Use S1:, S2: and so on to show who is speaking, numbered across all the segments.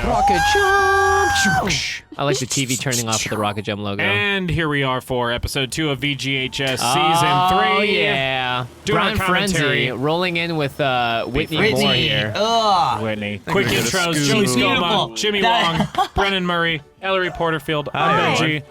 S1: go.
S2: Rocket jump. I like the TV turning off with the Rocket Jump logo.
S1: And here we are for episode 2 of VGHS
S2: Oh,
S1: season 3.
S2: yeah.
S1: Doing
S2: Brian
S1: our commentary.
S2: Frenzy rolling in with Whitney Moore here.
S3: Ugh.
S1: Whitney. Quick
S3: you.
S1: intros.
S3: She's
S1: Joey
S3: beautiful.
S1: Skoma, Jimmy Wong, Brennan Murray, Ellary Porterfield, I'm Benji.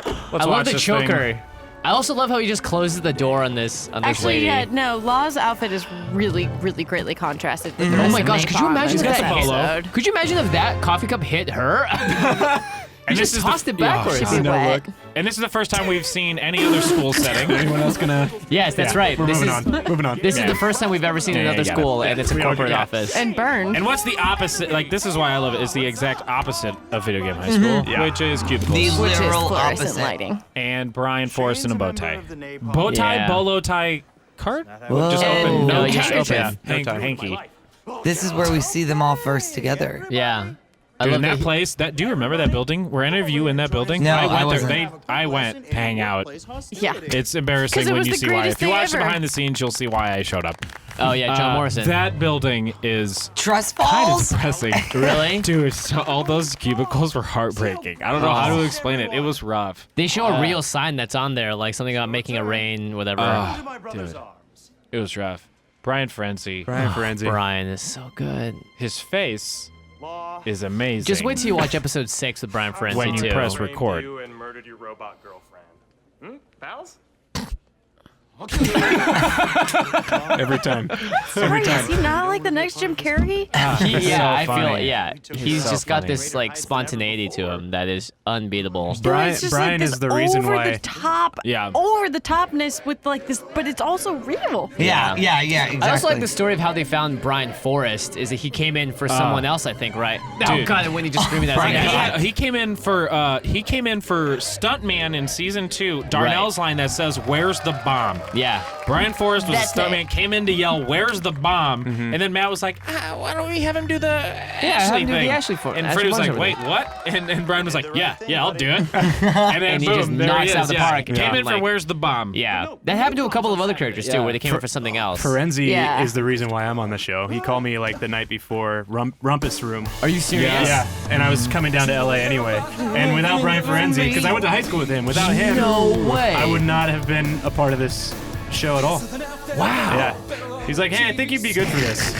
S1: Let's
S2: I love
S1: watch
S2: the
S1: this
S2: choker.
S1: thing.
S2: I also love how he just closes the door on this
S4: Actually,
S2: lady.
S4: yeah, no. Law's outfit is really, really greatly contrasted with the rest
S2: Oh my
S4: of
S2: gosh, could you
S4: Napalm
S2: imagine
S4: in
S1: got
S4: this
S1: the polo.
S4: episode.
S2: Could you imagine if that coffee cup hit her?
S1: And
S2: just tossed it backwards.
S4: She'd be
S3: No
S4: wet.
S3: look.
S1: And this is the first time we've seen any other school setting.
S3: Anyone else gonna?
S2: Yes, that's right.
S3: We're
S2: This
S3: moving
S2: is
S3: on. Moving on.
S2: this
S1: Yeah.
S2: is the first time we've ever seen
S1: Yeah,
S2: another
S1: you got
S2: school,
S1: it.
S2: and it's a corporate office.
S4: And burn.
S1: And what's the opposite? Like, this is why I love it. It's the exact opposite of video game high school,
S3: Yeah.
S1: which is cubicles.
S4: which is
S3: literal
S4: fluorescent
S3: opposite.
S4: lighting.
S1: And Brian Forrest in a bow tie. Bow tie,
S2: Yeah.
S1: bolo tie, cart?
S3: Whoa.
S1: Just open.
S2: No,
S1: No,
S2: just
S1: tie.
S2: open.
S1: Okay.
S3: No tie.
S1: Hanky.
S3: This is where we see them all first together.
S2: Yeah. I
S1: Dude,
S2: love
S1: in that
S2: he-
S1: place, do you remember that building? Were any of you in that building?
S3: No,
S1: I went
S3: I
S1: there.
S3: wasn't.
S1: I went to hang out.
S4: Yeah.
S1: It's embarrassing
S4: 'Cause it
S1: when
S4: was
S1: you
S4: the
S1: see why.
S4: greatest
S1: If you
S4: day
S1: watch the
S4: ever.
S1: behind the scenes, you'll see why I showed up.
S2: Oh yeah, John Morrison.
S1: That building is
S3: Trust
S1: kind of
S3: falls.
S1: depressing.
S2: Really?
S1: Dude, so all those cubicles were heartbreaking. I don't know how to explain it. It was rough.
S2: They show a real sign that's on there, like something about making it rain, whatever.
S1: Dude, it was rough. Brian Frenzy,
S3: Brian Ferenzi.
S2: Brian is so good.
S1: his face is amazing.
S2: Just wait till you watch episode 6 with Brian Frenzy
S1: when you
S2: too.
S1: press record.
S5: You and murdered your robot girlfriend. Pals?
S3: Every time.
S4: Sorry, is he not like the next Jim Carrey?
S2: I feel
S1: funny.
S2: he's
S1: so
S2: just got
S1: funny.
S2: this like spontaneity to him that is unbeatable.
S3: Brian-
S4: It's just
S3: Brian
S4: like this
S3: is the reason
S4: over
S3: why-
S4: the top,
S1: Yeah.
S4: over the topness with like this, but it's also real.
S3: Yeah, exactly.
S2: I also like the story of how they found Brian Forrest. Is that he came in for someone else, I think, right? Oh
S1: Dude.
S2: god, when he just screaming that.
S3: Brian-
S2: Like,
S1: He came in for stuntman in season 2. Darnell's line that says, "Where's the bomb?"
S2: yeah.
S1: Brian Forrest was
S4: That's
S1: a stuntman, came in to yell, "Where's the bomb?" And then Matt was like, "Why don't we have him do the
S2: have
S1: Ashley
S2: him do the
S1: thing?"
S2: Ashley
S1: and
S2: Ashley
S1: Freddie was like,
S2: Bunch
S1: "Wait,
S2: over
S1: what?" And Brian was like, "Yeah, I'll do it." And then
S2: And he
S1: boom,
S2: just
S1: there
S2: knocks
S1: he
S2: out
S1: is.
S2: the
S1: Yeah.
S2: park.
S1: Came
S2: Yeah.
S1: in for
S2: Like-
S1: "Where's the bomb?"
S2: Yeah, that happened to a couple of other characters too, where they came in for something else.
S6: Ferenzi
S4: Yeah.
S6: is the reason why I'm on the show. He called me like the night before Rumpus Room.
S2: Are you serious?
S6: Yeah, and I was coming down to LA anyway. And without Brian Ferenzi, because I went to high school with him, without him,
S2: No way.
S6: I would not have been a part of this show at all.
S2: Wow.
S6: Yeah. He's like, hey, I think you'd be good for this.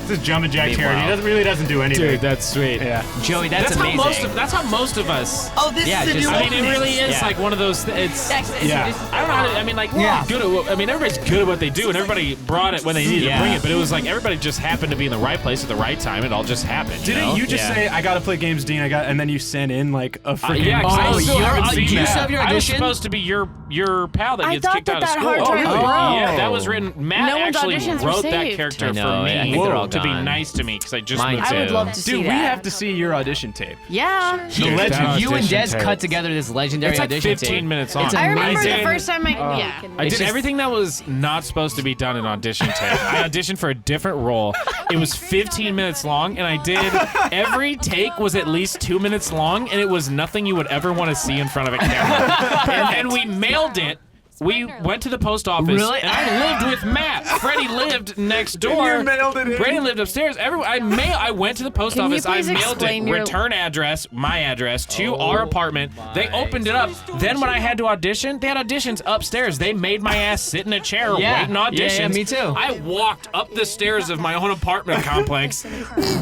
S6: This is jumping jack
S2: Meanwhile-
S6: charity. He really doesn't do anything.
S1: Dude, that's sweet.
S6: Yeah.
S2: Joey, that's amazing.
S1: That's how most of us.
S3: Oh, this
S2: Yeah,
S3: is a
S2: just-
S3: new
S1: I mean, it
S3: opening.
S1: really is
S2: Yeah.
S1: like one of those. It's.
S6: Yeah.
S1: I don't know. How to, I mean, like,
S3: Yeah.
S1: good at. I mean, everybody's good at what they do, and everybody brought it when they needed
S2: Yeah.
S1: to bring it. But it was like everybody just happened to be in the right place at the right time. It all just happened.
S6: Didn't you just
S1: Yeah.
S6: say, I gotta play games, Dean, and then you sent in like a freaking...
S1: Yeah, 'cause I
S2: Oh,
S1: still
S2: you're-
S1: haven't
S2: do
S1: seen
S2: you
S1: that.
S2: still have your
S1: I was
S2: audition?
S1: supposed to be your pal that
S4: I
S1: gets
S4: thought
S1: kicked out of
S4: that
S1: school.
S4: hard time
S1: really?
S4: broke.
S1: Yeah, that was written. Matt
S4: No one's
S1: actually
S4: auditions were
S1: wrote that
S4: saved.
S1: character
S2: I know,
S1: for
S2: I
S1: me
S2: think they're all
S1: to be
S2: gone.
S1: nice to me because I just
S2: Mine
S1: moved
S2: too.
S4: I
S1: in.
S4: would love to see
S6: Dude, we
S4: that.
S6: have to see your audition tape.
S4: Yeah.
S6: The legend.
S2: You and Des
S1: Audition tape.
S2: cut together this legendary
S1: It's like
S2: audition
S1: 15
S2: tape.
S1: minutes long.
S2: It's
S4: I remember
S2: amazing.
S4: the first time I
S1: I
S2: It's
S1: did
S2: just-
S1: everything that was not supposed to be done in audition tape. I auditioned for a different role. It was 15 minutes long, and I did every take was at least 2 minutes long, and it was nothing you would ever want to see in front of a camera. and we mailed it. We went to the post office,
S2: Really?
S1: and I lived with Matt. Freddie lived next door.
S6: You mailed it in.
S1: Brandon lived upstairs. I went to the post
S4: Can you
S1: office. I
S4: please
S1: mailed it.
S4: explain your-
S1: Return address, my address, to our apartment. They opened it up. Then when I had to audition, they had auditions upstairs. They made my ass sit in a chair
S2: Yeah.
S1: waiting auditions.
S2: Yeah, me too.
S1: I walked up the stairs of my own apartment complex,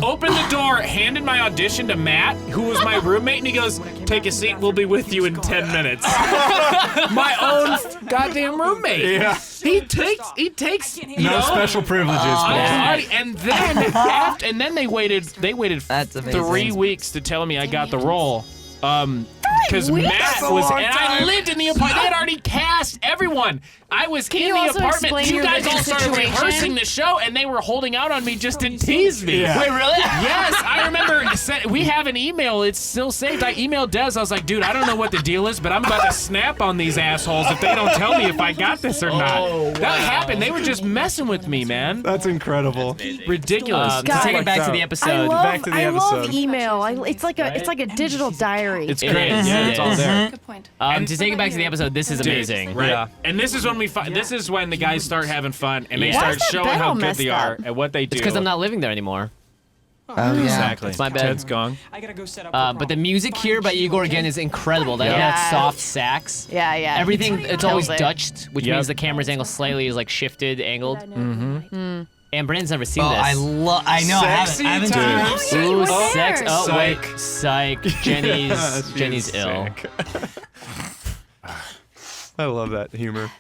S1: opened the door, handed my audition to Matt, who was my roommate, and he goes, "Take a seat. We'll be with you in 10 minutes." My own goddamn roommate.
S6: Yeah.
S1: He takes. You
S6: No
S1: know,
S6: special privileges.
S1: I'm
S6: Paul.
S1: sorry. And then they waited.
S3: That's amazing.
S1: 3 weeks to tell me I got the role. Because Matt
S3: That's a
S1: was,
S3: long
S1: and I
S3: time.
S1: lived in the apartment. They had already cast everyone. I was in
S4: you
S1: the
S4: also
S1: apartment.
S4: explain
S1: You
S4: your
S1: guys all
S4: living
S1: started
S4: situation?
S1: rehearsing the show, and they were holding out on me just to tease me.
S6: Yeah.
S2: Wait, really?
S1: Yes, I remember. We have an email. It's still saved. I emailed Des. I was like, dude, I don't know what the deal is, but I'm about to snap on these assholes if they don't tell me if I got this or not. That happened. They were just messing with me, man.
S6: That's incredible.
S1: Ridiculous.
S2: To take it back to
S6: out.
S2: the
S4: I
S2: episode.
S6: back to the
S4: I love
S6: episode.
S4: email. It's like a digital diary.
S1: It's
S2: It
S1: great.
S2: is.
S1: Yeah,
S2: It
S1: it's all
S2: is.
S1: there.
S7: Good point.
S2: To take it back to the episode, this is amazing.
S1: Right.
S6: Yeah.
S1: And this is when this is when the guys start having fun and they
S2: Yeah.
S1: start
S4: Why is that
S1: showing
S4: bell
S1: how good
S4: messed
S1: they are
S4: up?
S1: at what they do.
S2: It's because I'm not living there anymore.
S3: Oh yeah.
S1: Exactly.
S2: It's my bad.
S1: Ted's gone.
S2: But the music here by Igor again is incredible. That
S4: Yeah.
S2: soft sax.
S4: Yeah, yeah.
S2: Everything, it's always
S4: Kills it.
S2: Dutched, which
S1: Yep.
S2: means the camera's angle slightly is like shifted, angled. And Brandon's never seen
S3: Oh,
S2: this.
S3: I know. I haven't seen it.
S1: times.
S4: Oh, yeah, you
S2: Ooh,
S4: were
S2: sex.
S4: there.
S2: Oh, wait.
S6: Psych.
S2: Psych. Jenny's ill.
S6: I love that humor.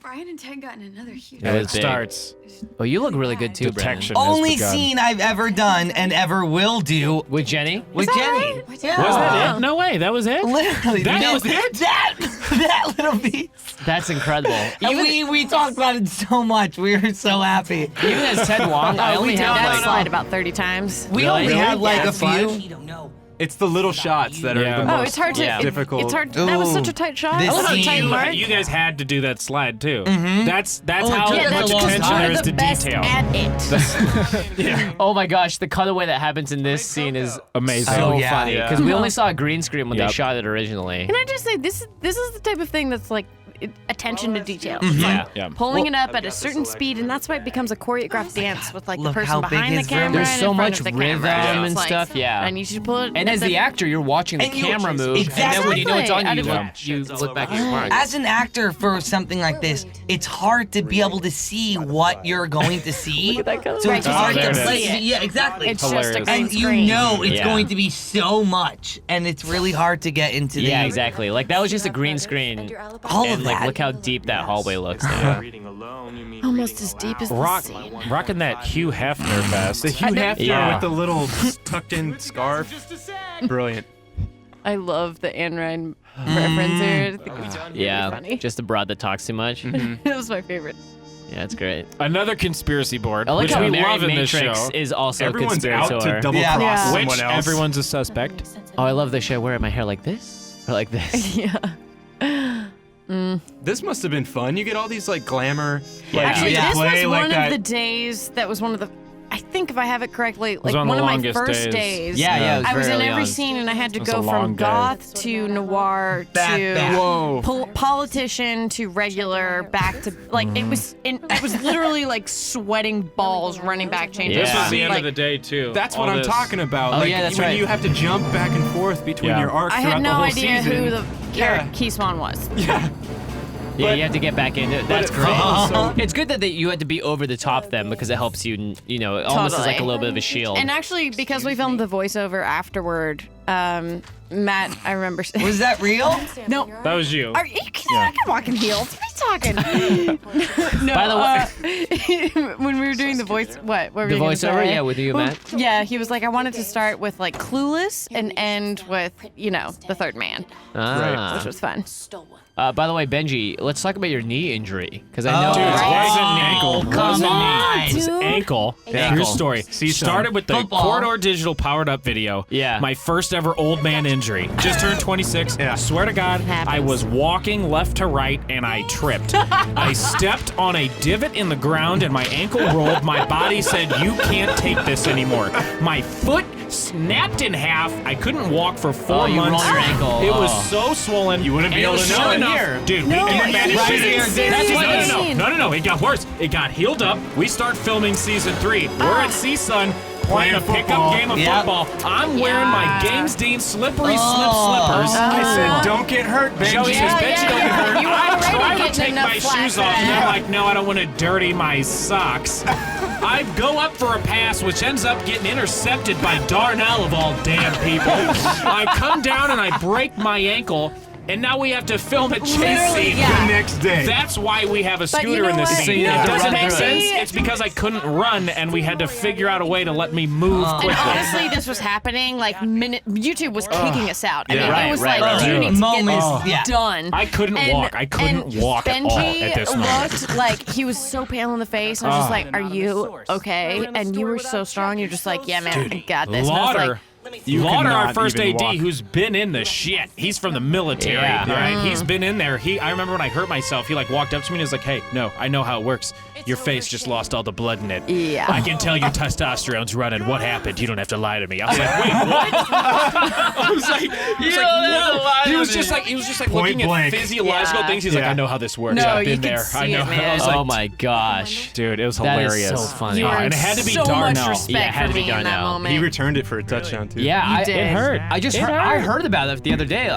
S7: Brian and Ted got in another huge.
S2: That
S1: It
S2: was big.
S1: starts.
S2: Oh, you look really good too,
S1: Detection.
S2: Brandon.
S1: has
S3: Only
S1: begun.
S3: scene I've ever done and ever will do
S2: With Jenny?
S3: with Jenny. Yeah.
S1: Was that it? No way. That was it.
S3: Literally,
S1: That was it?
S3: That little piece.
S2: That's incredible.
S3: And we talked about it so much. We were so happy.
S2: Even as Ted Wong, I only
S3: we
S2: have
S3: did
S4: That
S2: like...
S4: slide about 30 times.
S3: We
S2: Really?
S3: only had like
S2: Yeah.
S3: a few.
S6: It's the little shots that are
S1: Yeah.
S6: the
S1: Oh,
S6: most
S4: Oh, it's hard to.
S2: Yeah.
S6: difficult.
S4: It's hard. That was
S3: Ooh.
S4: such a tight shot.
S3: This
S4: I love how
S3: scene-
S4: tight mark.
S1: You guys had to do that slide too. That's
S3: Oh,
S1: how
S3: yeah,
S1: much
S3: that's a long
S1: attention
S3: time.
S1: there is
S4: the
S1: to
S4: best
S1: detail.
S4: at it.
S2: Oh my gosh, the cutaway that happens in this scene is
S1: Amazing.
S2: so
S3: Oh, yeah.
S2: funny.
S6: Yeah.
S2: Because we only saw a green screen when they
S1: Yep.
S2: shot it originally.
S4: Can I just say this is the type of thing that's like attention to detail.
S2: Yeah.
S1: Yeah.
S4: Pulling it up at a certain speed, and that's why it becomes a choreographed dance with like the
S3: Look
S4: person
S3: how big
S4: behind the
S3: his room
S4: camera
S3: is.
S2: There's
S4: and
S2: so
S4: in front
S2: much
S4: of the
S2: rhythm
S4: camera.
S2: and
S4: It's like,
S2: stuff, yeah.
S4: I need you to pull it.
S2: And as the actor, you're watching the
S3: And you-
S2: camera move, and then when you know it's on you,
S4: Exactly.
S2: you look back at your mark.
S3: As an actor for something like this, it's hard to be able to see what you're going to see.
S4: that color.
S3: So it's
S4: Right,
S3: hard
S1: there
S3: to
S1: it
S3: play.
S1: is.
S3: Yeah, exactly.
S4: It's just a
S1: Hilarious.
S4: green
S3: and you
S4: screen.
S3: know it's
S2: Yeah.
S3: going to be so much, and it's really hard to get into
S2: Yeah,
S3: the
S2: exactly. Like that was just a green screen,
S3: all
S2: and
S3: of
S2: like
S3: that.
S2: look how deep that hallway looks now.
S5: Reading alone, you mean
S4: Almost
S5: reading
S4: as deep as
S5: aloud.
S4: the scene.
S1: Rocking that Hugh Hefner vest.
S6: The Hugh Hefner
S2: Yeah.
S6: with the little tucked-in scarf. Brilliant.
S4: I love the Ayn Rand reference here. I think it's really
S2: Yeah,
S4: funny.
S2: just a broad that talks too much.
S4: It was my favorite.
S2: Yeah, it's great.
S1: Another conspiracy board,
S2: I like
S1: which
S2: how
S1: we
S2: Mary
S1: love in this
S2: Matrix
S1: show.
S2: is also
S6: Everyone's
S2: a
S6: out
S2: conspirator.
S6: to double cross
S3: Yeah.
S1: Which
S6: someone else.
S1: everyone's a suspect.
S2: Oh, I love the show. Wear my hair like this or like this.
S4: Yeah.
S6: This must have been fun. You get all these like glamour.
S2: Yeah.
S6: Like,
S4: Actually,
S6: yeah.
S4: this was
S6: play like
S4: one
S6: that.
S4: of the days that was one of the. I think if I have it correctly, like
S1: on
S4: one
S1: the
S4: of my
S1: longest
S4: first
S1: days.
S4: days.
S2: Yeah, yeah, it was
S4: I was
S2: very
S4: in
S2: early
S4: every
S2: on.
S4: scene, and I had to
S1: was a
S4: go
S1: long
S4: from
S1: day.
S4: goth to noir
S3: Back.
S4: to
S2: Whoa.
S4: politician to regular, back to like it was. It was literally like sweating balls running back changes.
S2: Yeah.
S1: This was the end
S4: Like,
S1: of the day too.
S6: That's
S1: All
S6: what I'm
S1: this.
S6: talking about.
S2: Oh,
S6: like,
S2: yeah, that's
S6: when
S2: right.
S6: you have to jump back and forth between
S1: Yeah.
S6: your arcs
S4: I
S6: throughout
S4: had
S6: the
S4: no
S6: whole
S4: idea
S6: season.
S4: who the
S6: Yeah.
S4: Key Swan was.
S6: Yeah.
S2: Yeah, you have to get back into it. That's
S6: it
S2: great.
S6: felt so-
S2: It's good that you had to be over the top then because it helps you, you know, it almost is like a
S4: Totally.
S2: little bit of a shield.
S4: And actually, because we filmed the voiceover afterward, Matt, I remember.
S3: Was that real?
S4: No.
S1: That was you.
S4: Are you I can walk in heels. What are you talking? No,
S2: By the
S4: way, when we were doing the voice, what were
S2: The
S4: we gonna
S2: voiceover?
S4: say?
S2: Yeah, with you,
S4: Well,
S2: Matt.
S4: Yeah, he was like, I wanted to start with like Clueless and end with, you know, the third man,
S2: Ah.
S4: which was fun.
S2: By the way, Benji, let's talk about your knee injury because I know.
S3: Oh,
S1: Dude, it
S3: right.
S1: wasn't ankle.
S3: Oh, come
S1: Wasn't
S3: on,
S1: knee. It was
S4: dude.
S1: ankle.
S2: Ankle.
S1: Here's the story.
S6: See-saw.
S1: Started with the
S3: Football.
S1: Corridor Digital powered up video.
S2: Yeah.
S1: My first ever old man injury. Just turned 26.
S6: Yeah.
S1: Swear to God,
S4: Happens.
S1: I was walking left to right and I tripped. I stepped on a divot in the ground and my ankle rolled. My body said, you can't take this anymore. My foot snapped in half. I couldn't walk for 4
S2: Oh, you
S1: months.
S2: rolled your ankle.
S1: It was
S2: Oh.
S1: so swollen.
S6: You wouldn't be
S1: and
S6: able
S1: it was
S6: to know
S1: sure
S6: it
S1: enough-
S2: here.
S1: Dude,
S4: No,
S1: we
S4: it
S1: managed
S4: was
S1: to-
S4: in serious pain.
S1: No, it got worse. It got healed up. We start filming season 3. We're at CSUN playing a pickup
S6: football.
S1: game of
S3: Yeah.
S1: football. I'm wearing my James Dean slippery slip slippers.
S6: I said, don't get hurt, Benji.
S1: Joey says, Benji, don't get hurt.
S4: You were
S1: I
S4: already
S1: try to
S4: getting
S1: take
S4: enough
S1: my
S4: flack
S1: shoes
S4: for
S1: off, and
S4: that.
S1: I'm like, no, I don't want to dirty my socks. I go up for a pass, which ends up getting intercepted by Darnell of all damn people. I come down and I break my ankle, and now we have to film a chase
S4: Literally,
S1: scene.
S4: yeah.
S6: The next day.
S1: That's why we have a
S4: But you
S1: scooter in
S4: know
S1: this
S4: what?
S1: scene.
S4: No,
S1: It doesn't make
S4: but
S1: sense.
S4: see-
S1: It's because I couldn't run, and we had to figure out a way to let me move
S4: And
S1: quickly.
S4: honestly, this was happening like YouTube was kicking us out. I mean,
S2: Right,
S4: it was
S2: right,
S4: like,
S2: right.
S4: you need to
S3: Moments,
S4: get
S3: yeah.
S4: this done.
S1: I couldn't
S4: And-
S1: walk. I couldn't
S4: and
S1: walk at all
S4: Benji
S1: at this moment.
S4: looked like he was so pale in the face. I was just like, "Are you okay?" And you were so strong. You're just like, "Yeah, man, I got this." And I was
S1: Lauder.
S4: like,
S6: You
S1: Lauder, our
S6: cannot
S1: first
S6: even
S1: AD,
S6: walk.
S1: who's been in the shit. He's from the military,
S2: Yeah.
S1: right? He's been in there. I remember when I hurt myself, he like walked up to me and was like, "Hey, no, I know how it works. Your face just lost all the blood in it.
S4: Yeah.
S1: I can tell your testosterone's running. What happened? You don't have to lie to me." I was like, "Wait, what?" I was like, "What?" He was just like
S6: Point
S1: looking
S6: blank.
S1: at physiological
S4: Yeah.
S1: things. He's like,
S6: Yeah.
S1: "I know how this works.
S4: No,
S1: I've
S4: you
S1: been
S4: could
S1: there.
S4: see
S1: I know."
S4: it, man.
S1: I was like,
S2: Oh my gosh.
S1: dude, it was
S2: That is
S1: hilarious.
S2: so funny.
S4: You
S1: and
S4: earned
S1: it had to be
S4: so much
S1: Darnell.
S4: respect
S2: Yeah, it had
S4: for
S2: to be
S4: me in that
S2: Darnell.
S4: moment.
S6: He returned it for a touchdown too.
S2: Yeah,
S4: You did.
S1: It hurt.
S2: I just
S1: It
S2: heard,
S1: hurt.
S2: I heard about it the other day.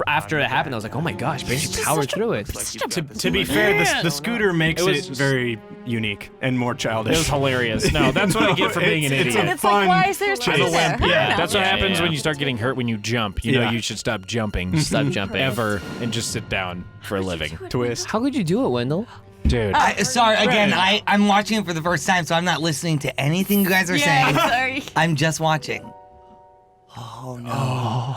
S2: After it happened, I was like, oh my gosh, Benji powered through it.
S6: To be fair, the scooter makes
S1: It
S6: it,
S1: was-
S6: very unique and more childish.
S1: It was hilarious. No, that's what I get for being an
S6: It's
S1: idiot.
S6: a
S4: It's
S6: fun
S4: like, why is there a
S6: chase.
S4: scooter there?
S1: Yeah, that's what
S2: Yeah,
S1: happens
S2: yeah.
S1: when you start getting hurt when you jump. You know
S6: Yeah.
S1: you should stop jumping.
S2: Stop jumping.
S1: Ever and just sit down for a living.
S6: twist.
S2: How could you do it, Wendell?
S1: Dude.
S3: Sorry, again, I'm watching it for the first time, so I'm not listening to anything you guys are saying.
S4: Sorry.
S3: I'm just watching. Oh no.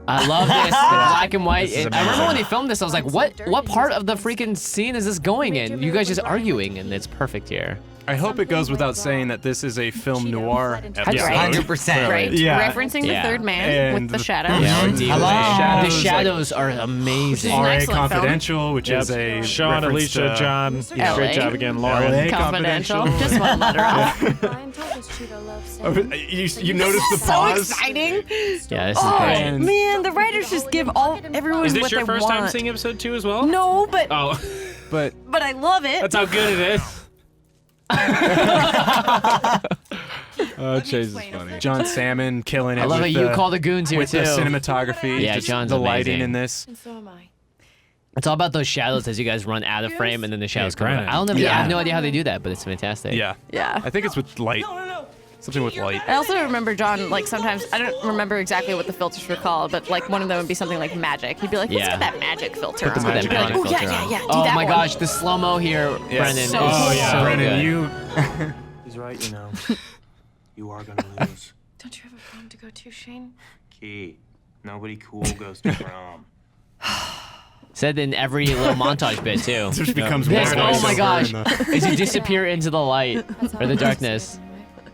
S2: I love this. The black and white.
S1: is
S2: I remember
S1: amazing.
S2: when they filmed this, I was like, what part of the freaking scene is this going in? You guys just arguing, and it's perfect here.
S6: I hope it goes without saying that this is a film noir episode.
S4: Right.
S3: 100%.
S4: Right.
S6: Yeah.
S4: Referencing the
S2: Yeah.
S4: third man
S6: And
S4: with the
S6: the-
S4: shadow.
S2: Yeah, we're dealing with
S3: Hello.
S2: the shadows are amazing.
S4: an
S6: RA
S4: excellent film.
S6: Confidential, which is a
S1: Sean,
S6: reference
S1: Alicia,
S6: to
S1: John.
S4: LA.
S1: Great job again, Lauren.
S6: LA
S4: Confidential.
S6: Confidential.
S4: Just one letter off.
S6: You notice the
S4: So
S6: pause?
S4: exciting.
S2: Yeah, this is
S4: Oh
S2: great.
S6: And-
S4: man, the writers just give everyone
S1: Is this
S4: what
S1: your
S4: they
S1: first
S4: want.
S1: time seeing episode 2 as well?
S4: No, but
S1: Oh,
S6: But
S4: I love it.
S1: that's how good it is. Oh, Chase is funny.
S6: John Salmon killing it.
S2: I love
S6: with
S2: how you
S6: the-
S2: call the goons here
S6: with
S2: too.
S6: the cinematography.
S2: Yeah,
S6: just
S2: John's
S6: the lighting
S2: amazing.
S6: in this.
S7: And so am I.
S2: It's all about those shadows as you guys run out of frame and then the shadows come
S1: Brennan.
S2: out. I
S3: Yeah.
S2: have no idea how they do that, but it's fantastic.
S6: Yeah.
S4: Yeah.
S6: I think it's with light. Something with light.
S4: I also remember John, like, sometimes, I don't remember exactly what the filters were called, but, like, one of them would be something like magic. He'd be like, let's
S2: Yeah.
S4: get that magic filter
S2: Put
S4: on.
S2: that
S6: magic
S4: I'd be like,
S2: magic
S4: oh, yeah,
S2: filter
S4: yeah,
S2: on.
S4: yeah, do
S2: Oh
S4: that
S2: my
S4: one.
S2: gosh, the slow-mo here, Brennan.
S4: So
S2: is
S4: cool.
S2: so
S6: Brennan,
S2: good.
S6: you.
S8: He's right, you know. You are gonna lose.
S7: Don't you have a prom to go to, Shane?
S8: Key. Nobody cool goes to prom.
S2: Said in every little montage bit too.
S6: It just becomes
S2: This,
S6: more
S2: oh my
S6: voiceover
S2: gosh,
S6: in the-
S2: as you disappear into the light or the darkness.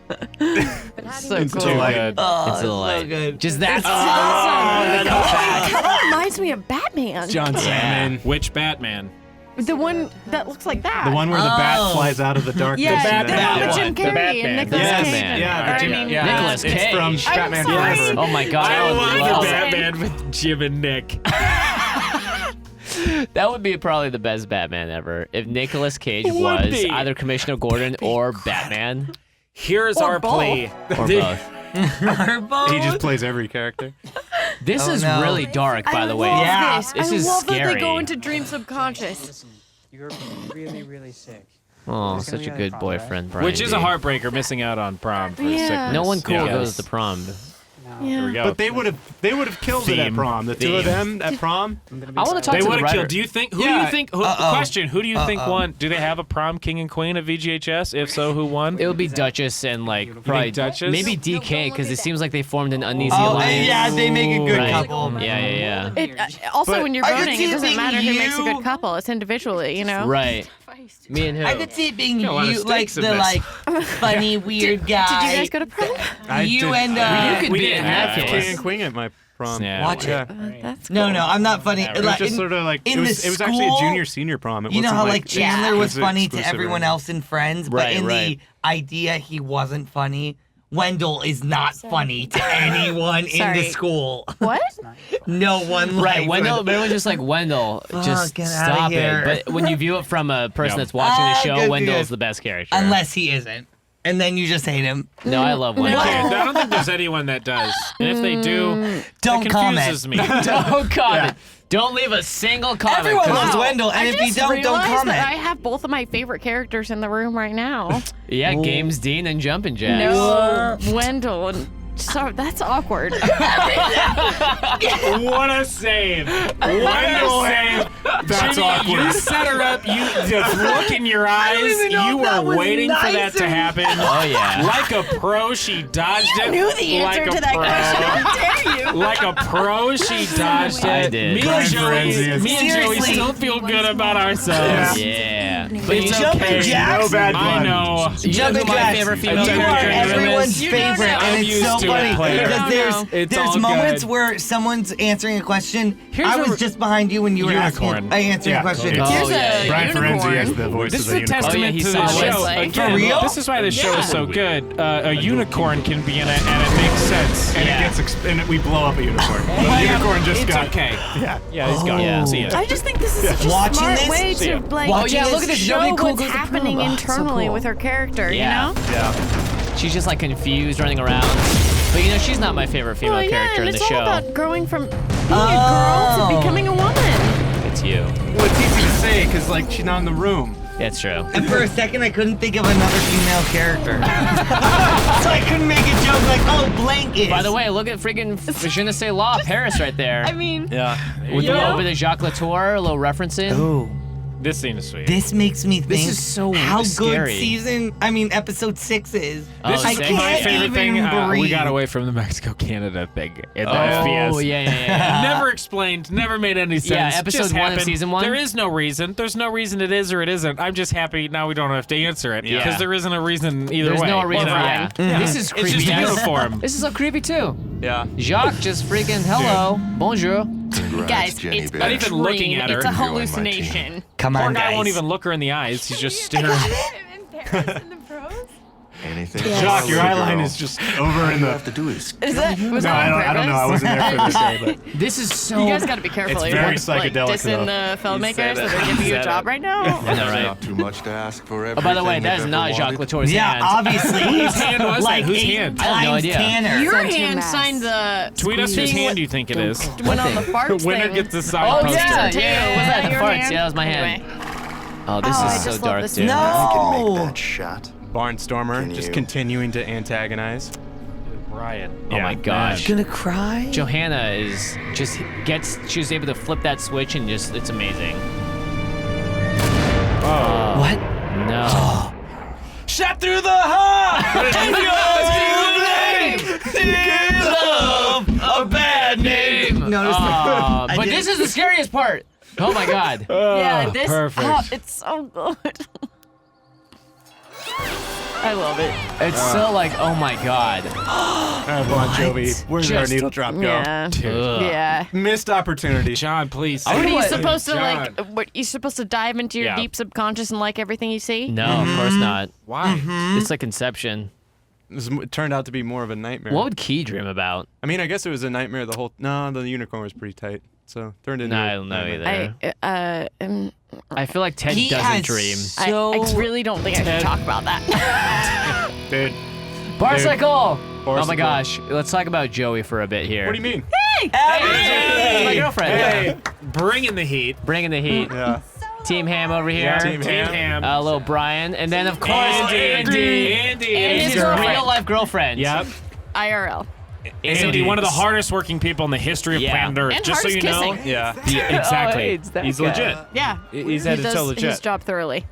S4: So cool.
S1: Too good.
S3: Oh,
S2: Into the light.
S3: so good.
S2: Just that.
S4: It kind of reminds me of Batman.
S6: John Salmon.
S1: Which Batman?
S4: The one that looks like that.
S6: The one where the bat
S3: Oh.
S6: flies out of the darkness.
S4: Yeah,
S6: and
S4: the
S6: then-
S4: one with
S1: one.
S4: Jim
S1: The
S4: Carrey
S1: Batman.
S4: and Nicolas
S2: Yes,
S4: Cage.
S2: man.
S6: Yeah,
S4: Or,
S6: Jim-
S4: I mean,
S6: yeah,
S2: Nicolas
S6: it's
S2: Cage.
S6: from
S4: I'm
S6: Batman
S4: sorry.
S6: Forever.
S2: Oh my god,
S1: I
S2: would
S1: love
S2: love
S1: the
S2: that.
S1: Batman with Jim and Nick.
S2: That would be probably the best Batman ever. If Nicolas Cage
S1: Would
S2: was
S1: be.
S2: either Commissioner Gordon or Batman
S1: Here's
S4: Or
S1: our
S4: both.
S1: plea.
S2: or both.
S6: He just plays every character.
S2: This
S3: Oh,
S2: is
S3: no.
S2: really dark, by the way.
S4: love
S3: Yeah.
S4: this.
S2: This
S4: I
S2: is
S4: love that
S2: scary.
S4: they go into dream subconscious.
S9: You're really, really sick.
S2: Oh,
S9: It's gonna
S2: such a
S9: be
S2: good
S9: like prom, right?
S2: boyfriend, Brian.
S1: Which is a
S2: D.
S1: heartbreaker, missing out on prom for
S4: Yeah.
S1: sickness.
S2: No one cool
S1: Yeah.
S2: goes to prom.
S1: Here we go.
S6: But they would have killed it at
S1: Theme.
S6: prom. The two of them at prom.
S2: I want to talk
S1: They
S2: to the
S1: would have
S2: writer.
S1: killed. Do you think? Who do
S6: Yeah.
S1: you think? Question: who do you think won? Do they have a prom king and queen at VGHS? If so, who won?
S2: It would be Duchess and like probably
S1: Duchess?
S2: maybe DK because it seems like they formed an uneasy
S3: Oh,
S2: alliance.
S3: yeah, they make a good
S2: Right.
S3: couple.
S2: Yeah.
S4: It, also,
S6: But
S4: when you're
S3: I could
S4: voting,
S3: see
S4: it
S3: it
S4: doesn't
S3: being
S4: matter who makes a
S3: you.
S4: good couple. It's individually, you know?
S2: Right. Me and who?
S3: I could see it being
S1: Got a lot of
S3: you, like
S1: stakes in
S3: the
S1: this.
S3: funny weird guy.
S4: Did you guys go to prom?
S3: You and
S2: You could
S6: we
S2: be
S6: didn't
S2: in that
S6: have
S2: case.
S6: king and queen at my prom.
S1: Yeah.
S3: Watch it.
S4: That's
S3: No, I'm not funny.
S6: It was
S3: Like,
S6: just
S3: in-
S6: sort of like
S3: in
S6: it was
S3: the
S6: actually a
S3: school,
S6: junior senior prom. It
S3: You know
S6: wasn't
S3: how like Chandler
S6: it
S3: was funny to
S6: exclusive
S3: everyone
S6: or-
S3: else in Friends, but
S2: Right,
S3: in
S2: right.
S3: the idea he wasn't funny. Wendell is not funny to anyone in the
S4: Sorry.
S3: school.
S4: What?
S3: No one
S2: Right,
S3: likes
S2: Wendell.
S3: Wendell.
S2: Everyone's just like Wendell. Just
S3: get outta
S2: stop
S3: here.
S2: it. But when you view it from a person
S1: Yeah.
S2: that's watching the show,
S3: good,
S2: Wendell's
S3: good.
S2: the best character.
S3: Unless he isn't. And then you just hate him.
S2: No, I love Wendell.
S1: I don't think there's anyone that does. And if they do,
S3: Don't
S1: it
S3: comment.
S1: confuses me.
S2: Don't comment. Don't leave a single comment.
S3: Everyone
S2: 'cause-
S3: loves Wendell, and
S4: I
S3: if you
S4: just
S3: don't
S4: realized
S3: comment.
S4: that I have both of my favorite characters in the room right now.
S2: Yeah, Games Dean and Jumpin' Jacks.
S4: No, Wendell. And so that's awkward.
S1: What a save! What a save!
S6: That's
S1: Jimmy,
S6: awkward.
S1: You set her up. You just look in your eyes.
S3: even know
S1: You
S3: if that
S1: were
S3: was
S1: waiting for that to
S3: nicer.
S1: happen.
S2: Oh, yeah.
S1: Like a pro, she dodged it.
S4: knew the answer
S1: like a
S4: to that
S1: pro.
S4: question. How dare you?
S1: Like a pro, she dodged it.
S2: I did.
S1: Me and
S6: Brian
S1: Joey,
S6: Ferenzi is-
S1: me and Joey
S3: Seriously.
S1: still feel good about ourselves.
S2: Yeah. Yeah, but
S1: It's
S3: Jumpin'
S1: okay.
S3: Jacks?
S6: No bad
S1: I
S6: blood.
S1: know.
S2: You know who my
S3: Jacks,
S2: favorite female
S3: you are
S2: character in the room
S3: everyone's
S2: is?
S4: You don't
S3: favorite,
S4: know.
S3: and
S1: I'm
S3: it's
S1: used
S3: so
S1: to it,
S3: funny
S1: player.
S3: because
S4: I don't know.
S1: It's
S3: there's
S1: all
S3: moments
S1: good.
S3: where someone's answering a question.
S2: Here's
S3: I
S2: a-
S3: was just behind you when you were
S1: Unicorn.
S3: answering
S6: Yeah.
S3: a question.
S6: It's-
S4: Here's a
S6: Brian Ferenzi
S4: unicorn.
S6: has the voice
S1: This
S6: of
S1: is
S6: the
S1: a
S6: unicorn.
S1: testament
S2: he
S1: to
S2: saw
S1: the
S2: it.
S1: show.
S4: Like,
S1: Again,
S3: for real?
S1: This is why the show is so good. A unicorn can be in it, and it makes sense.
S6: And
S2: Yeah.
S6: it gets and we blow up a unicorn. The unicorn just
S1: It's
S6: got
S1: okay.
S6: Yeah.
S1: Yeah, he's gone.
S2: Yeah.
S1: See ya.
S4: I just think this is such a
S3: Watching
S4: smart
S3: this?
S4: way
S1: See
S4: to
S1: ya.
S4: like
S2: Oh yeah, look at this.
S4: show
S2: Nobody cool
S4: what's
S2: goes to
S4: happening
S2: prom. Oh, so
S4: internally
S2: cool.
S4: with her character.
S2: Yeah.
S4: You know?
S6: Yeah.
S2: She's just like confused, running around. But you know, she's not my favorite female
S4: Well, yeah,
S2: character
S4: and
S2: in the
S4: it's
S2: show.
S4: all about growing from being a girl to becoming a woman.
S2: It's you.
S6: Well, it's easy to say because like she's not in the room.
S2: Yeah, it's true.
S3: And for a second, I couldn't think of another female character. So I couldn't make a joke like, oh, blank is.
S2: By the way, look at freaking Je ne sais la Paris right there.
S4: I mean,
S6: Yeah.
S2: With a little bit of Jacques Latour, a little referencing.
S3: Ooh,
S1: This scene is sweet.
S3: this makes me think
S2: is so
S3: how
S2: scary.
S3: good episode 6 is.
S2: Oh,
S1: This
S3: I
S1: is
S2: six?
S3: can't
S1: my favorite
S3: even
S1: thing. We
S3: breathe.
S1: got away from the Mexico-Canada thing in the
S2: Oh,
S1: FPS.
S2: yeah.
S1: Never explained, never made any sense.
S2: Yeah, episode
S1: Just
S2: 1 of
S1: happened.
S2: season 1.
S1: There is no reason. There's no reason it is or it isn't. I'm just happy now we don't have to answer it
S2: Yeah.
S1: because there isn't a reason either
S2: There's
S1: way.
S2: no reason.
S1: Well,
S2: Yeah. This is
S1: It's
S2: creepy.
S1: just a
S2: guys.
S1: uniform.
S2: This is so creepy too.
S6: Yeah.
S2: Jacques just freaking hello, bonjour.
S4: guys, it's
S1: Not even looking at her.
S4: It's a hallucination.
S3: Come
S1: Poor
S3: on,
S1: guy
S3: guys.
S1: won't even look her in the eyes. He's just staring.
S8: Anything.
S6: Jacques, your eyeline is just over in the.
S8: have to do is
S4: Is that was
S6: No,
S4: that on
S6: I don't know. I
S4: purpose?
S6: wasn't there for this day, but
S2: This is so.
S4: You guys got to be careful.
S6: It's
S4: You're
S6: very
S4: like
S6: psychedelic,
S4: dissing
S6: though.
S4: the filmmakers
S2: said
S4: that
S2: it.
S4: are giving you
S2: You
S4: a
S2: said
S4: job
S2: it.
S4: right now.
S2: Yeah, right.
S8: not too much to ask for everything.
S2: Oh, by the way, that is
S8: you've
S2: not
S8: ever
S2: Jacques
S8: wanted.
S2: Latour's
S3: Yeah,
S2: hand.
S3: obviously.
S1: Whose hand was that?
S3: like
S1: Whose
S3: 8
S1: hand?
S2: I have no
S3: times
S2: idea.
S3: Tanner.
S4: Your
S7: Sent him
S4: hand
S7: that.
S4: signed the
S1: Tweet us whose
S4: thing
S1: hand you think it is.
S4: went on the farts
S1: Winner
S4: thing.
S1: gets a sign
S2: Oh
S1: poster.
S2: yeah,
S4: Too.
S2: yeah. What's that? The
S4: Your
S2: farts.
S4: hand?
S2: Yeah, that was my hand.
S4: Anyway.
S2: Oh, this
S4: I
S2: is so
S4: just love
S2: dark,
S4: this
S2: dude.
S3: No.
S8: I can make that shot.
S6: Barnstormer
S8: Can
S6: just
S8: you-
S6: continuing to antagonize.
S1: Ryan.
S2: Oh my gosh.
S3: Gonna cry?
S2: Johanna is just she was able to flip that switch and just it's amazing. Oh.
S3: What?
S2: No.
S6: Shot through the heart.
S2: A bad name.
S3: No, this
S2: But
S3: I
S2: this is the scariest part. Oh my god.
S4: Yeah, this.
S1: perfect.
S4: Oh, it's so good. I love it.
S2: It's so like, oh my god.
S6: Bon Jovi. Where's our
S2: Just-
S6: needle drop go?
S4: Yeah.
S2: Ugh.
S4: Yeah.
S6: Missed opportunity.
S1: John, please.
S4: What are you
S2: what-
S4: supposed to like?
S1: John.
S4: What you supposed to dive into your
S1: Yeah.
S4: deep subconscious and like everything you see?
S2: No, of course not.
S1: Why?
S2: It's like Inception.
S6: It turned out to be more of a nightmare.
S2: What would Key dream about?
S6: I mean, I guess it was a nightmare the whole. No, the unicorn was pretty tight, so turned into.
S2: No,
S6: a
S2: I don't know
S6: nightmare.
S2: either. I feel like Ted
S3: He
S2: doesn't
S3: has
S2: dream.
S3: so
S4: I really don't think I should talk about that.
S6: Dude,
S2: Barcycle! Oh my
S6: Barcycle.
S2: gosh. Let's talk about Joey for a bit here.
S6: what do you mean?
S2: Hey! That's my girlfriend.
S1: Hey, bringing the heat.
S2: Bringing the heat.
S6: Yeah.
S2: Team Ham over here.
S6: Yeah, Team Ham.
S1: Ham.
S2: Little Brian. And then, of course,
S1: Andy.
S2: And
S4: his
S2: his
S4: girlfriend.
S2: real-life girlfriend.
S1: Yep.
S4: IRL.
S1: Andy, one of the hardest working people in the history of
S2: Yeah.
S1: planet Earth.
S4: And
S1: just so you
S4: hardest
S1: know.
S4: kissing.
S6: Yeah.
S1: Exactly.
S2: Oh, it's that
S1: He's
S2: guy.
S1: legit.
S4: Yeah.
S1: He's
S4: He
S1: had to
S4: does
S1: tell
S4: his
S1: legit.
S4: job thoroughly.